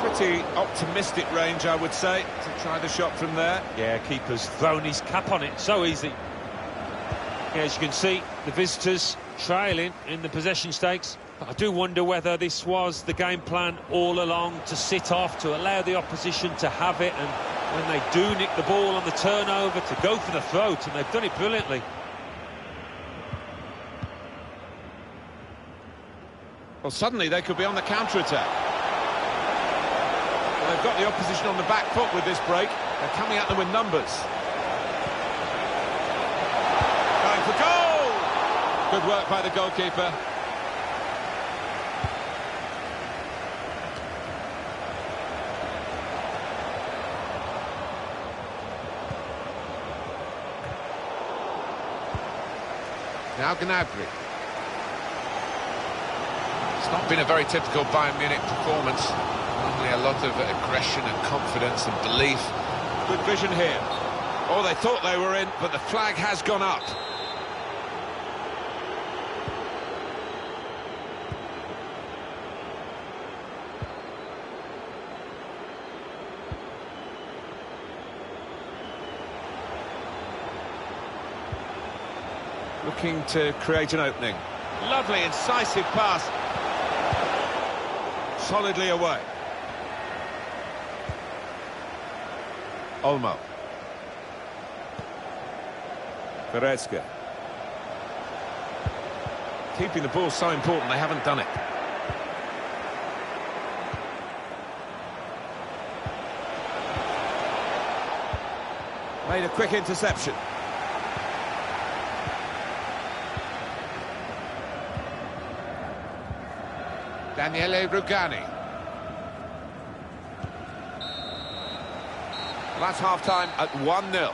Pretty optimistic range, I would say, to try the shot from there. Yeah, keeper's thrown his cap on it, so easy. Yeah, as you can see, the visitors trailing in the possession stakes. But I do wonder whether this was the game plan all along, to sit off, to allow the opposition to have it, and when they do nick the ball on the turnover, to go for the throat, and they've done it brilliantly. Well, suddenly they could be on the counter-attack. Well, they've got the opposition on the back foot with this break. They're coming at them with numbers. Going for goal! Good work by the goalkeeper. Now Gnabry. It's not been a very typical Bayern Munich performance. Normally a lot of aggression and confidence and belief. Good vision here. Oh, they thought they were in, but the flag has gone up. Looking to create an opening. Lovely, incisive pass. Solidly away. Olmo. Goretzka. Keeping the ball so important, they haven't done it. Made a quick interception. Daniele Rugani. That's half-time at 1-0.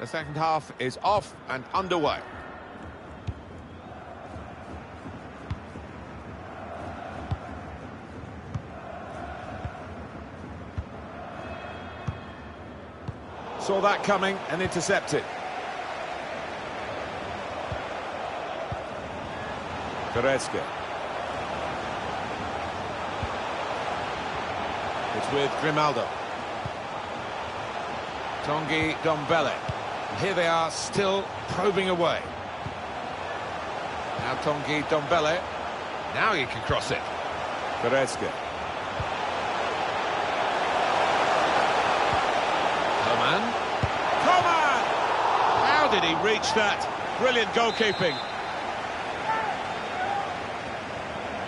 The second half is off and underway. Saw that coming and intercepted. Carreira. It's with Grimaldo. Tanguy Ndombele. Here they are, still probing away. Now Tanguy Ndombele. Now he can cross it. Carreira. Coman! How did he reach that? Brilliant goalkeeping.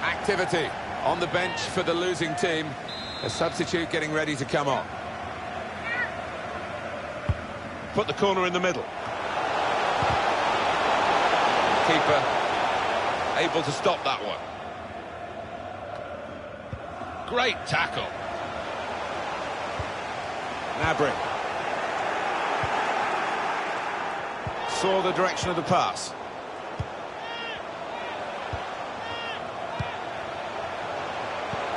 Activity on the bench for the losing team. A substitute getting ready to come on. Put the corner in the middle. Keeper able to stop that one. Great tackle. Gnabry. Saw the direction of the pass.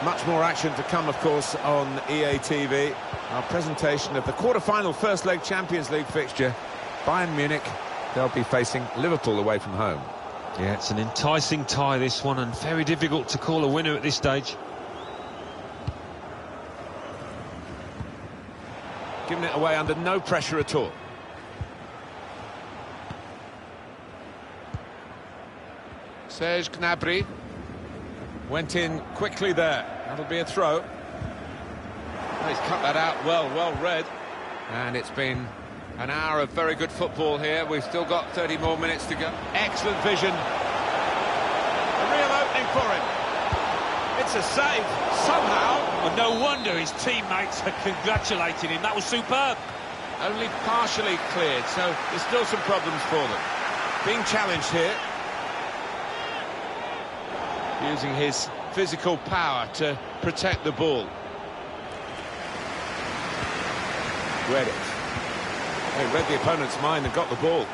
Much more action to come, of course, on EA TV. Our presentation of the quarter-final first leg Champions League fixture. Bayern Munich, they'll be facing Liverpool away from home. Yeah, it's an enticing tie, this one, and very difficult to call a winner at this stage. Giving it away under no pressure at all. Serge Gnabry went in quickly there. That'll be a throw. Oh, he's cut that out well read. And it's been an hour of very good football here. We've still got 30 more minutes to go. Excellent vision. A real opening for him. It's a save, somehow. Well, no wonder his teammates are congratulating him. That was superb. Only partially cleared, so there's still some problems for them. Being challenged here. Using his physical power to protect the ball. Read it. They read the opponent's mind and got the ball.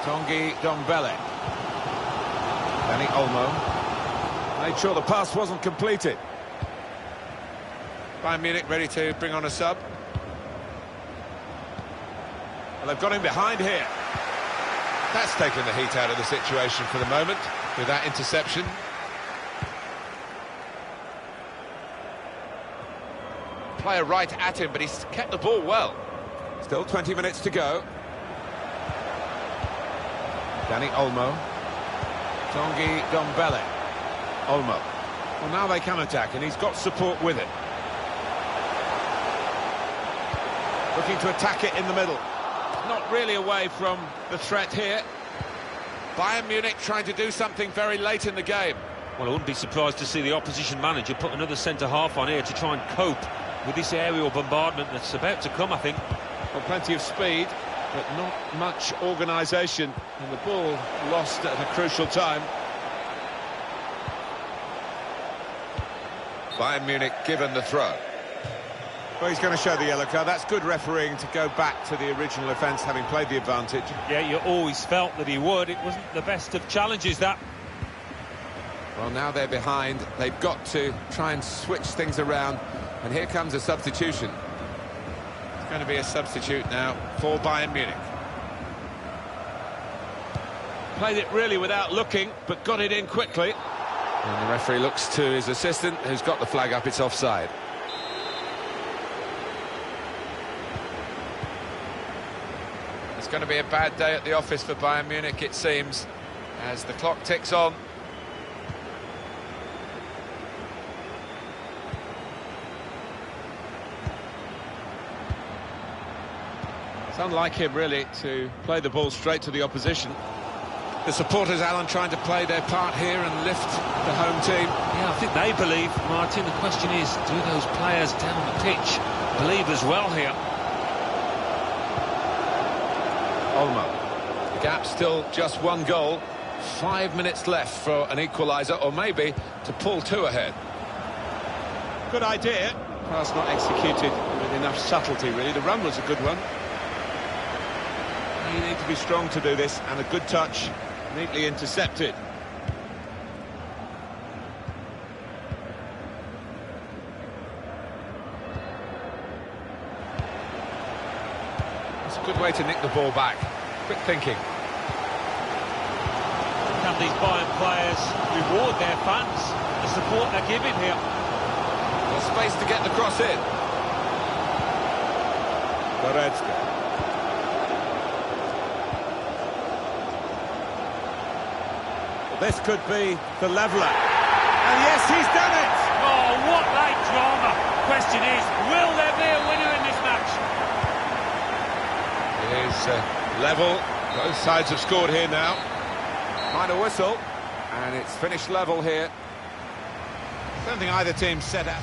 Tanguy Ndombele. Dani Olmo. Made sure the pass wasn't completed. Bayern Munich ready to bring on a sub. Well, they've got him behind here. That's taken the heat out of the situation for the moment with that interception. Player right at him, but he's kept the ball well. Still 20 minutes to go. Dani Olmo. Tanguy Ndombele. Olmo. Well, now they can attack, and he's got support with it. Looking to attack it in the middle. Not really away from the threat here. Bayern Munich trying to do something very late in the game. Well, I wouldn't be surprised to see the opposition manager put another centre-half on here to try and cope with this aerial bombardment that's about to come, I think. Well, plenty of speed, but not much organisation, and the ball lost at a crucial time. Bayern Munich given the throw. Well, he's going to show the yellow card. That's good refereeing to go back to the original offence, having played the advantage. Yeah, you always felt that he would. It wasn't the best of challenges, that. Well, now they're behind. They've got to try and switch things around. And here comes a substitution. It's going to be a substitute now for Bayern Munich. Played it really without looking, but got it in quickly. And the referee looks to his assistant, who's got the flag up. It's offside. It's going to be a bad day at the office for Bayern Munich, it seems, as the clock ticks on. It's unlike him, really, to play the ball straight to the opposition. The supporters, Alan, trying to play their part here and lift the home team. Yeah, I think they believe, Martin. The question is, do those players down the pitch believe as well here? Olmo. The gap still just one goal. 5 minutes left for an equaliser, or maybe to pull two ahead. Good idea. Pass not executed with enough subtlety, really. The run was a good one. You need to be strong to do this, and a good touch, neatly intercepted. Good way to nick the ball back. Quick thinking. Can these Bayern players reward their fans, the support they're giving here? Got space to get the cross in. Goretzka. This could be the leveller. And yes, he's done it! Oh, what late drama! Question is, will there be a winner in this match? It is level. Both sides have scored here now. Minor whistle. And it's finished level here. I don't think either team set out.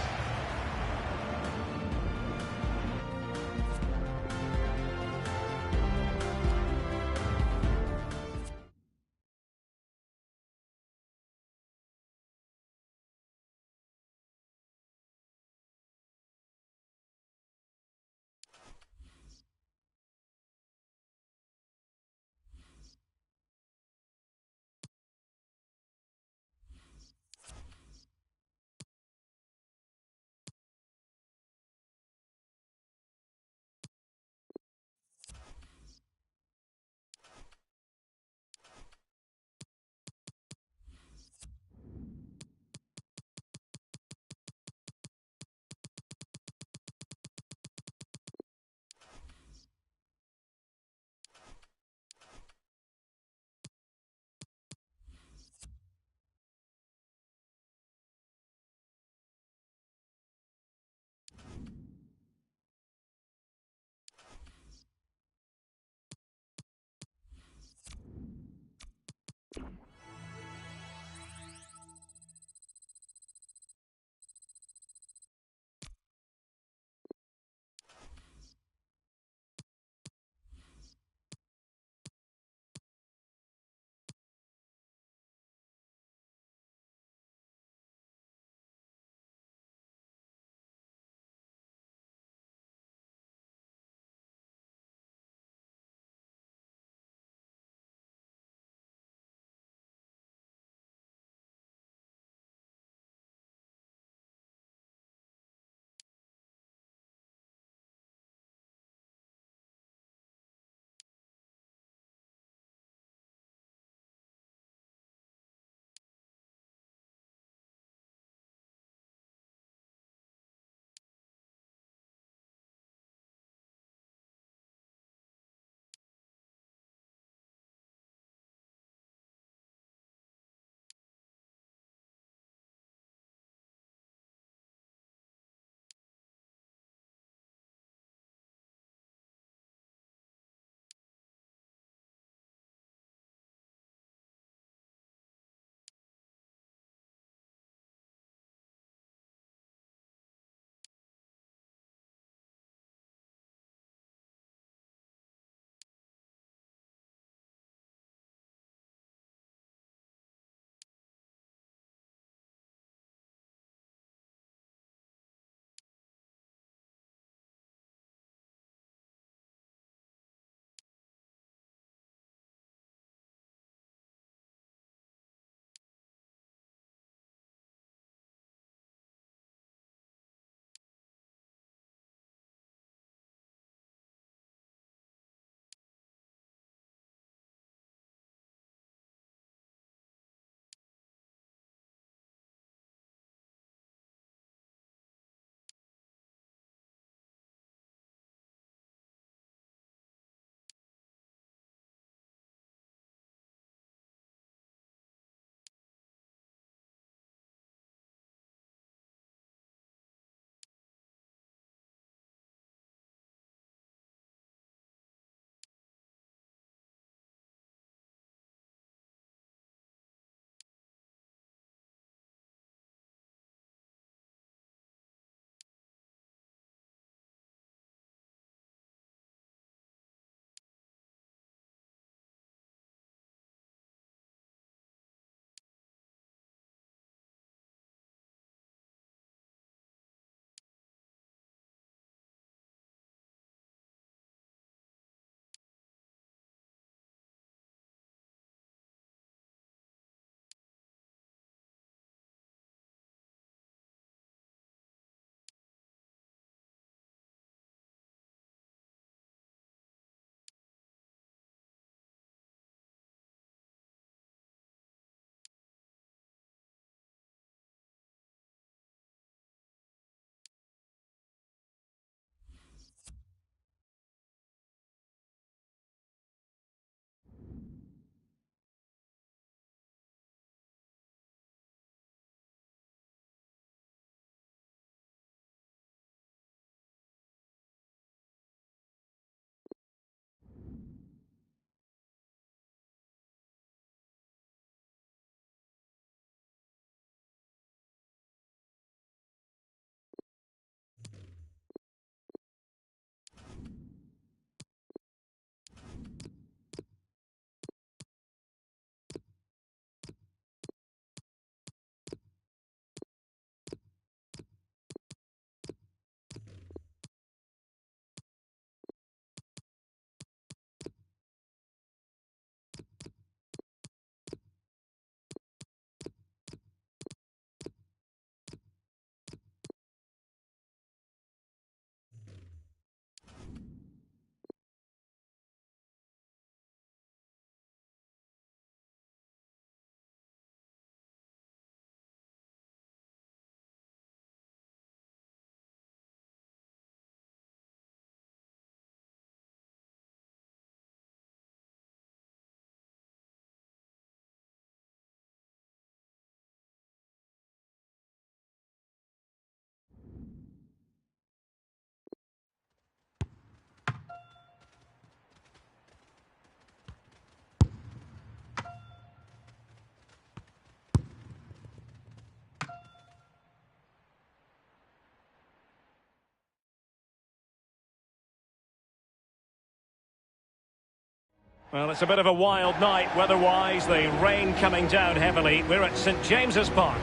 Well, it's a bit of a wild night weather-wise, the rain coming down heavily. We're at St James's Park.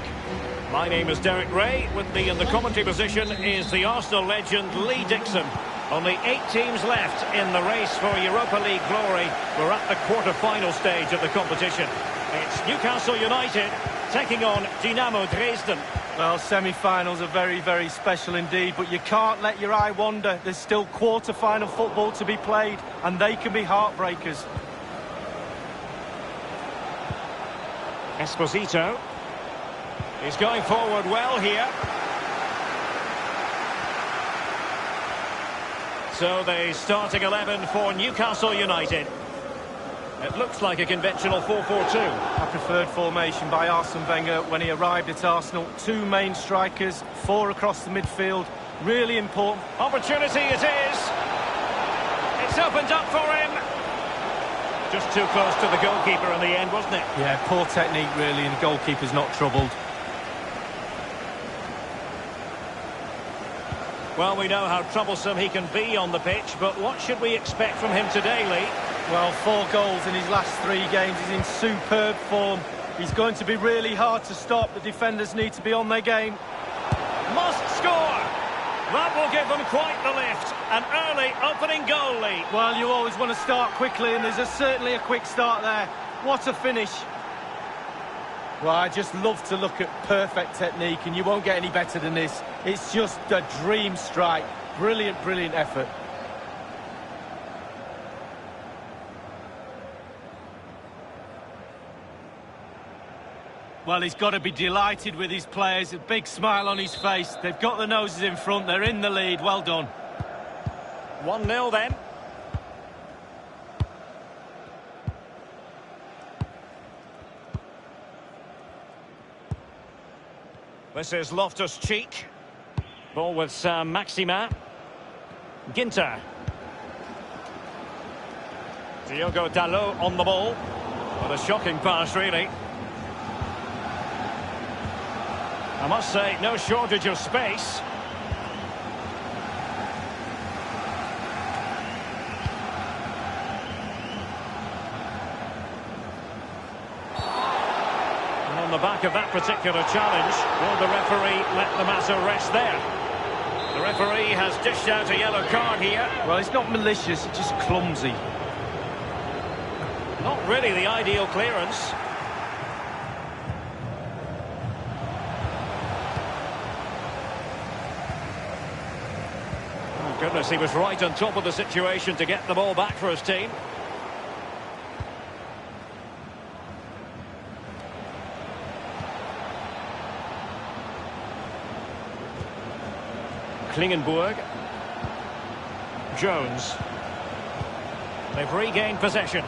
My name is Derek Ray. With me in the commentary position is the Arsenal legend Lee Dixon. Only 8 teams left in the race for Europa League glory. We're at the quarter-final stage of the competition. It's Newcastle United taking on Dynamo Dresden. Well, semi-finals are very, very special indeed, but you can't let your eye wander. There's still quarter-final football to be played, and they can be heartbreakers. Esposito. He's going forward well here. So the starting 11 for Newcastle United. It looks like a conventional 4-4-2. A preferred formation by Arsene Wenger when he arrived at Arsenal. 2 main strikers, 4 across the midfield. Really important. Opportunity it is. It's opened up for him. Just too close to the goalkeeper in the end, wasn't it? Yeah, poor technique really, and the goalkeeper's not troubled. Well, we know how troublesome he can be on the pitch, but what should we expect from him today, Lee? Well, 4 goals in his last 3 games. He's in superb form. He's going to be really hard to stop. The defenders need to be on their game. Must score! That will give them quite the lift. An early opening goal, Lee. Well, you always want to start quickly, and there's certainly a quick start there. What a finish. Well, I just love to look at perfect technique, and you won't get any better than this. It's just a dream strike. Brilliant, brilliant effort. Well, he's got to be delighted with his players. A big smile on his face. They've got the noses in front. They're in the lead. Well done. 1-0 then. This is Loftus-Cheek. Ball with Maxima. Ginter. Diogo Dalot on the ball. What a shocking pass, really. I must say, no shortage of space. And on the back of that particular challenge, will the referee let the matter rest there? The referee has dished out a yellow card here. Well, it's not malicious, it's just clumsy. Not really the ideal clearance. Oh, goodness, he was right on top of the situation to get the ball back for his team. Klingenberg. Jones. They've regained possession.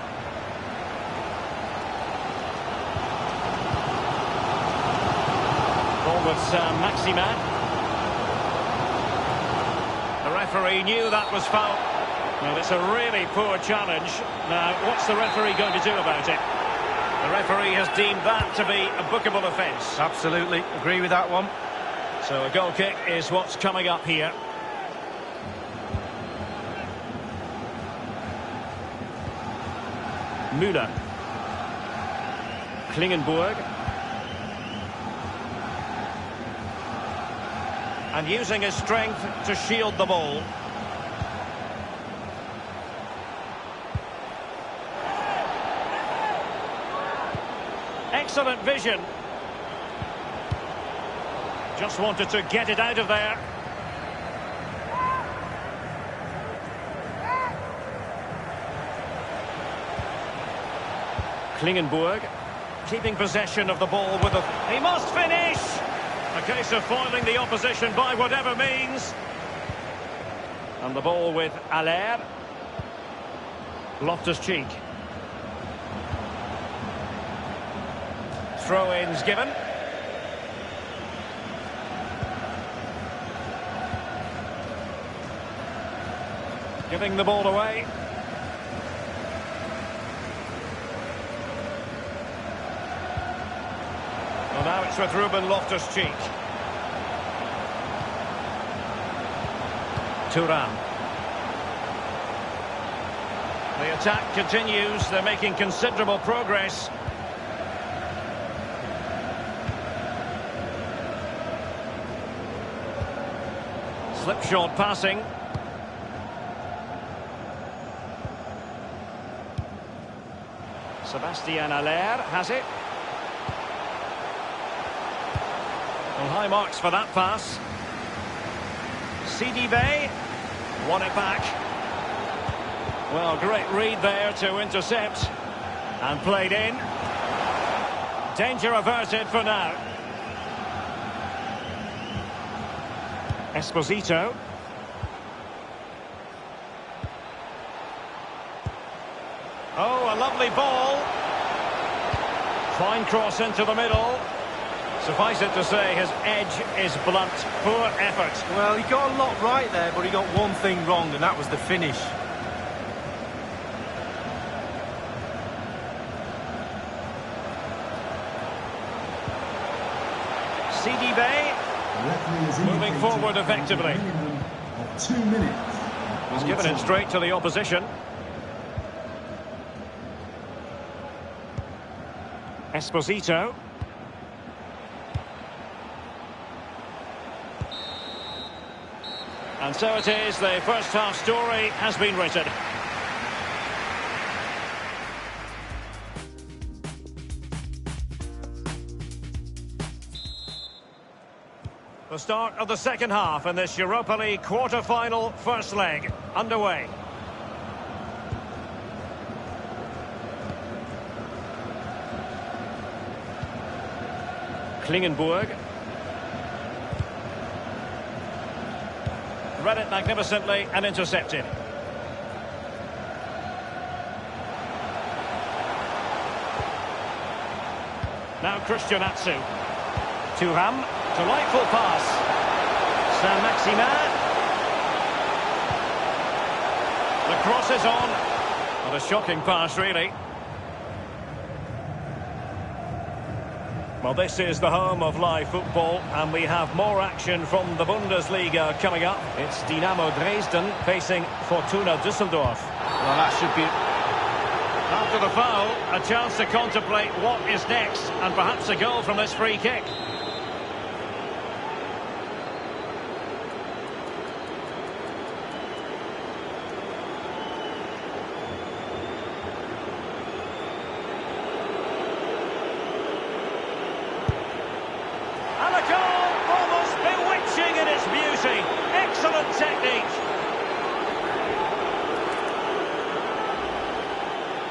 Ball with Maxima. The referee knew that was foul. Well, it's a really poor challenge. Now, what's the referee going to do about it? The referee has deemed that to be a bookable offence. Absolutely, agree with that one. So a goal kick is what's coming up here. Müller. Klingenberg. And using his strength to shield the ball. Excellent vision. Just wanted to get it out of there. Klingenberg keeping possession of the ball with a... He must finish! A case of foiling the opposition by whatever means. And the ball with Aller. Loftus-Cheek. Throw-ins given. Giving the ball away. Well, now it's with Ruben Loftus-Cheek. Thuram. The attack continues. They're making considerable progress. Slipshod passing. Sebastian Aller has it. Well, high marks for that pass. CDB won it back. Well, great read there to intercept. And played in. Danger averted for now. Esposito. Oh, a lovely ball. Fine cross into the middle. Suffice it to say, his edge is blunt. Poor effort. Well, he got a lot right there, but he got one thing wrong, and that was the finish. CDB moving forward effectively. 2 minutes. He's given it straight to the opposition. Esposito. And so it is, the first half story has been written. The start of the second half in this Europa League quarter-final first leg underway. Klingenburg. Read it magnificently and intercepted. Now Christian Atsu. Thuram. Delightful pass. Saint-Maximin. The cross is on. What a shocking pass, really. Well, this is the home of live football, and we have more action from the Bundesliga coming up. It's Dynamo Dresden facing Fortuna Düsseldorf. Well, that should be... After the foul, a chance to contemplate what is next, and perhaps a goal from this free kick. Excellent technique.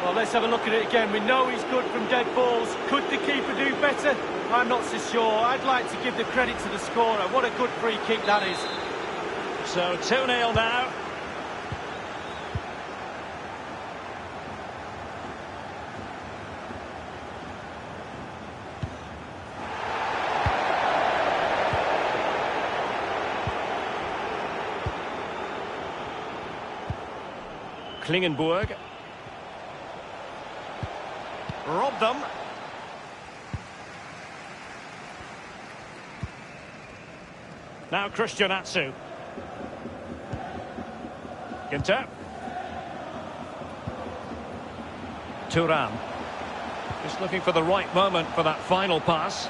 Well, let's have a look at it again. We know he's good from dead balls. Could the keeper do better? I'm not so sure. I'd like to give the credit to the scorer. What a good free kick that is. So 2-0 now. Klingenburg. Robbed them. Now Christian Atsu. Ginter. Thuram. Just looking for the right moment for that final pass.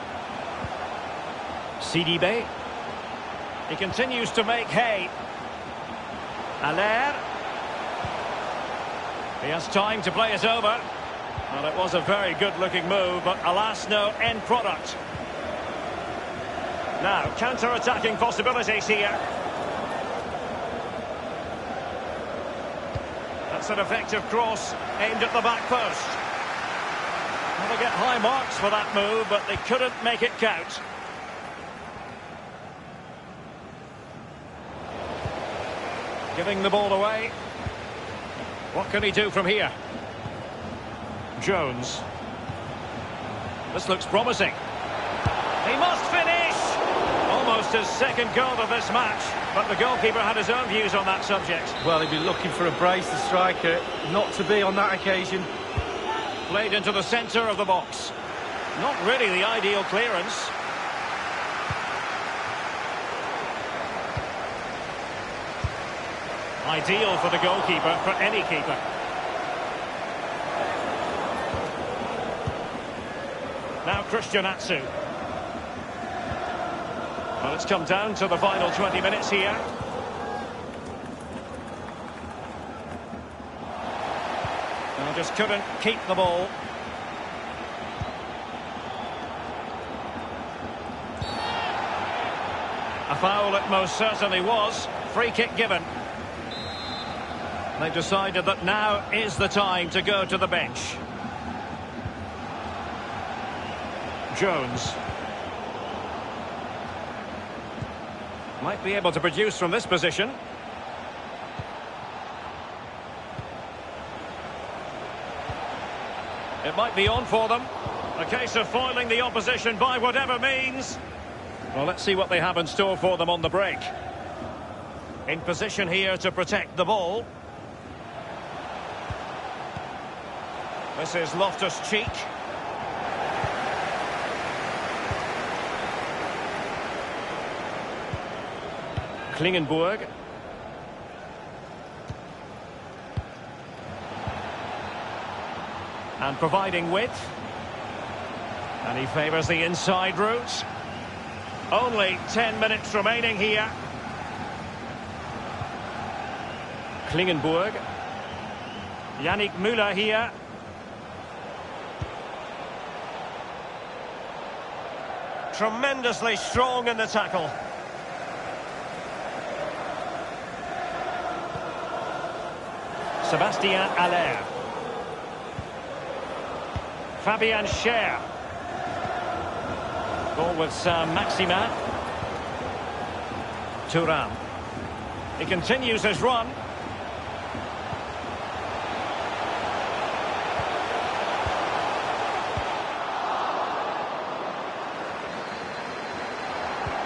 CDB. He continues to make hay. Aller. He has time to play it over. Well, it was a very good-looking move, but alas, no end product. Now, counter-attacking possibilities here. That's an effective cross aimed at the back post. Well, they get high marks for that move, but they couldn't make it count. Giving the ball away. What can he do from here? Jones. This looks promising. He must finish! Almost his second goal of this match, but the goalkeeper had his own views on that subject. Well, he'd be looking for a brace, the striker. Not to be on that occasion. Played into the centre of the box. Not really the ideal clearance. Ideal for the goalkeeper, for any keeper. Christian Atsu. Well, it's come down to the final 20 minutes here. And just couldn't keep the ball. A foul it most certainly was. Free kick given. They've decided that now is the time to go to the bench. Jones. Might be able to produce from this position. It might be on for them. A case of foiling the opposition by whatever means. Well, let's see what they have in store for them on the break. In position here to protect the ball. This is Loftus-Cheek. Klingenberg. And providing width. And he favours the inside route. Only 10 minutes remaining here. Klingenberg. Yannick Müller here. Tremendously strong in the tackle. Sebastian Aller. Fabian Schär. Ball with Maximin. Thuram. He continues his run.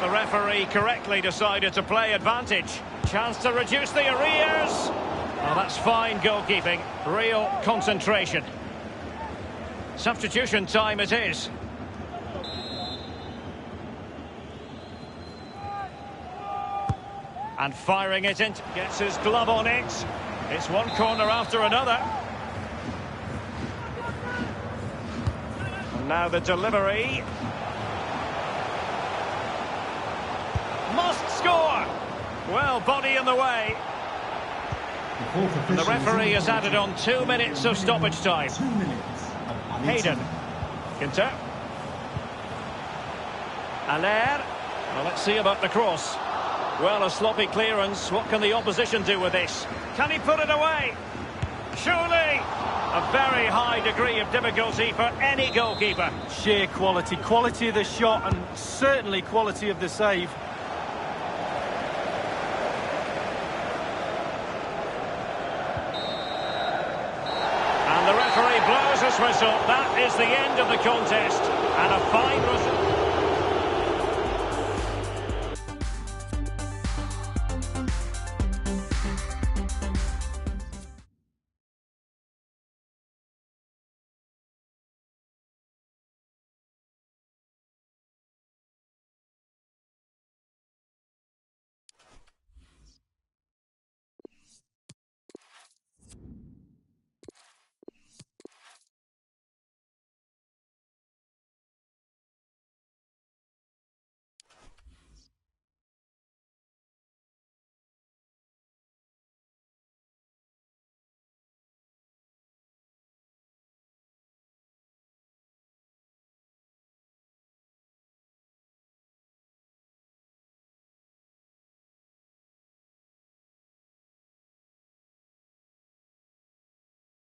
The referee correctly decided to play advantage. Chance to reduce the arrears. Oh, that's fine goalkeeping. Real concentration. Substitution time it is. And firing it in. Gets his glove on it. It's one corner after another. And now the delivery. Must score. Well, body in the way. And the referee has added on 2 minutes of stoppage time. 2 minutes. Hayden. Ginter. Aller. Well, let's see about the cross. Well, a sloppy clearance. What can the opposition do with this? Can he put it away? Surely! A very high degree of difficulty for any goalkeeper. Sheer quality. Quality of the shot and certainly quality of the save. And the referee blows his whistle. That is the end of the contest. And a fine result.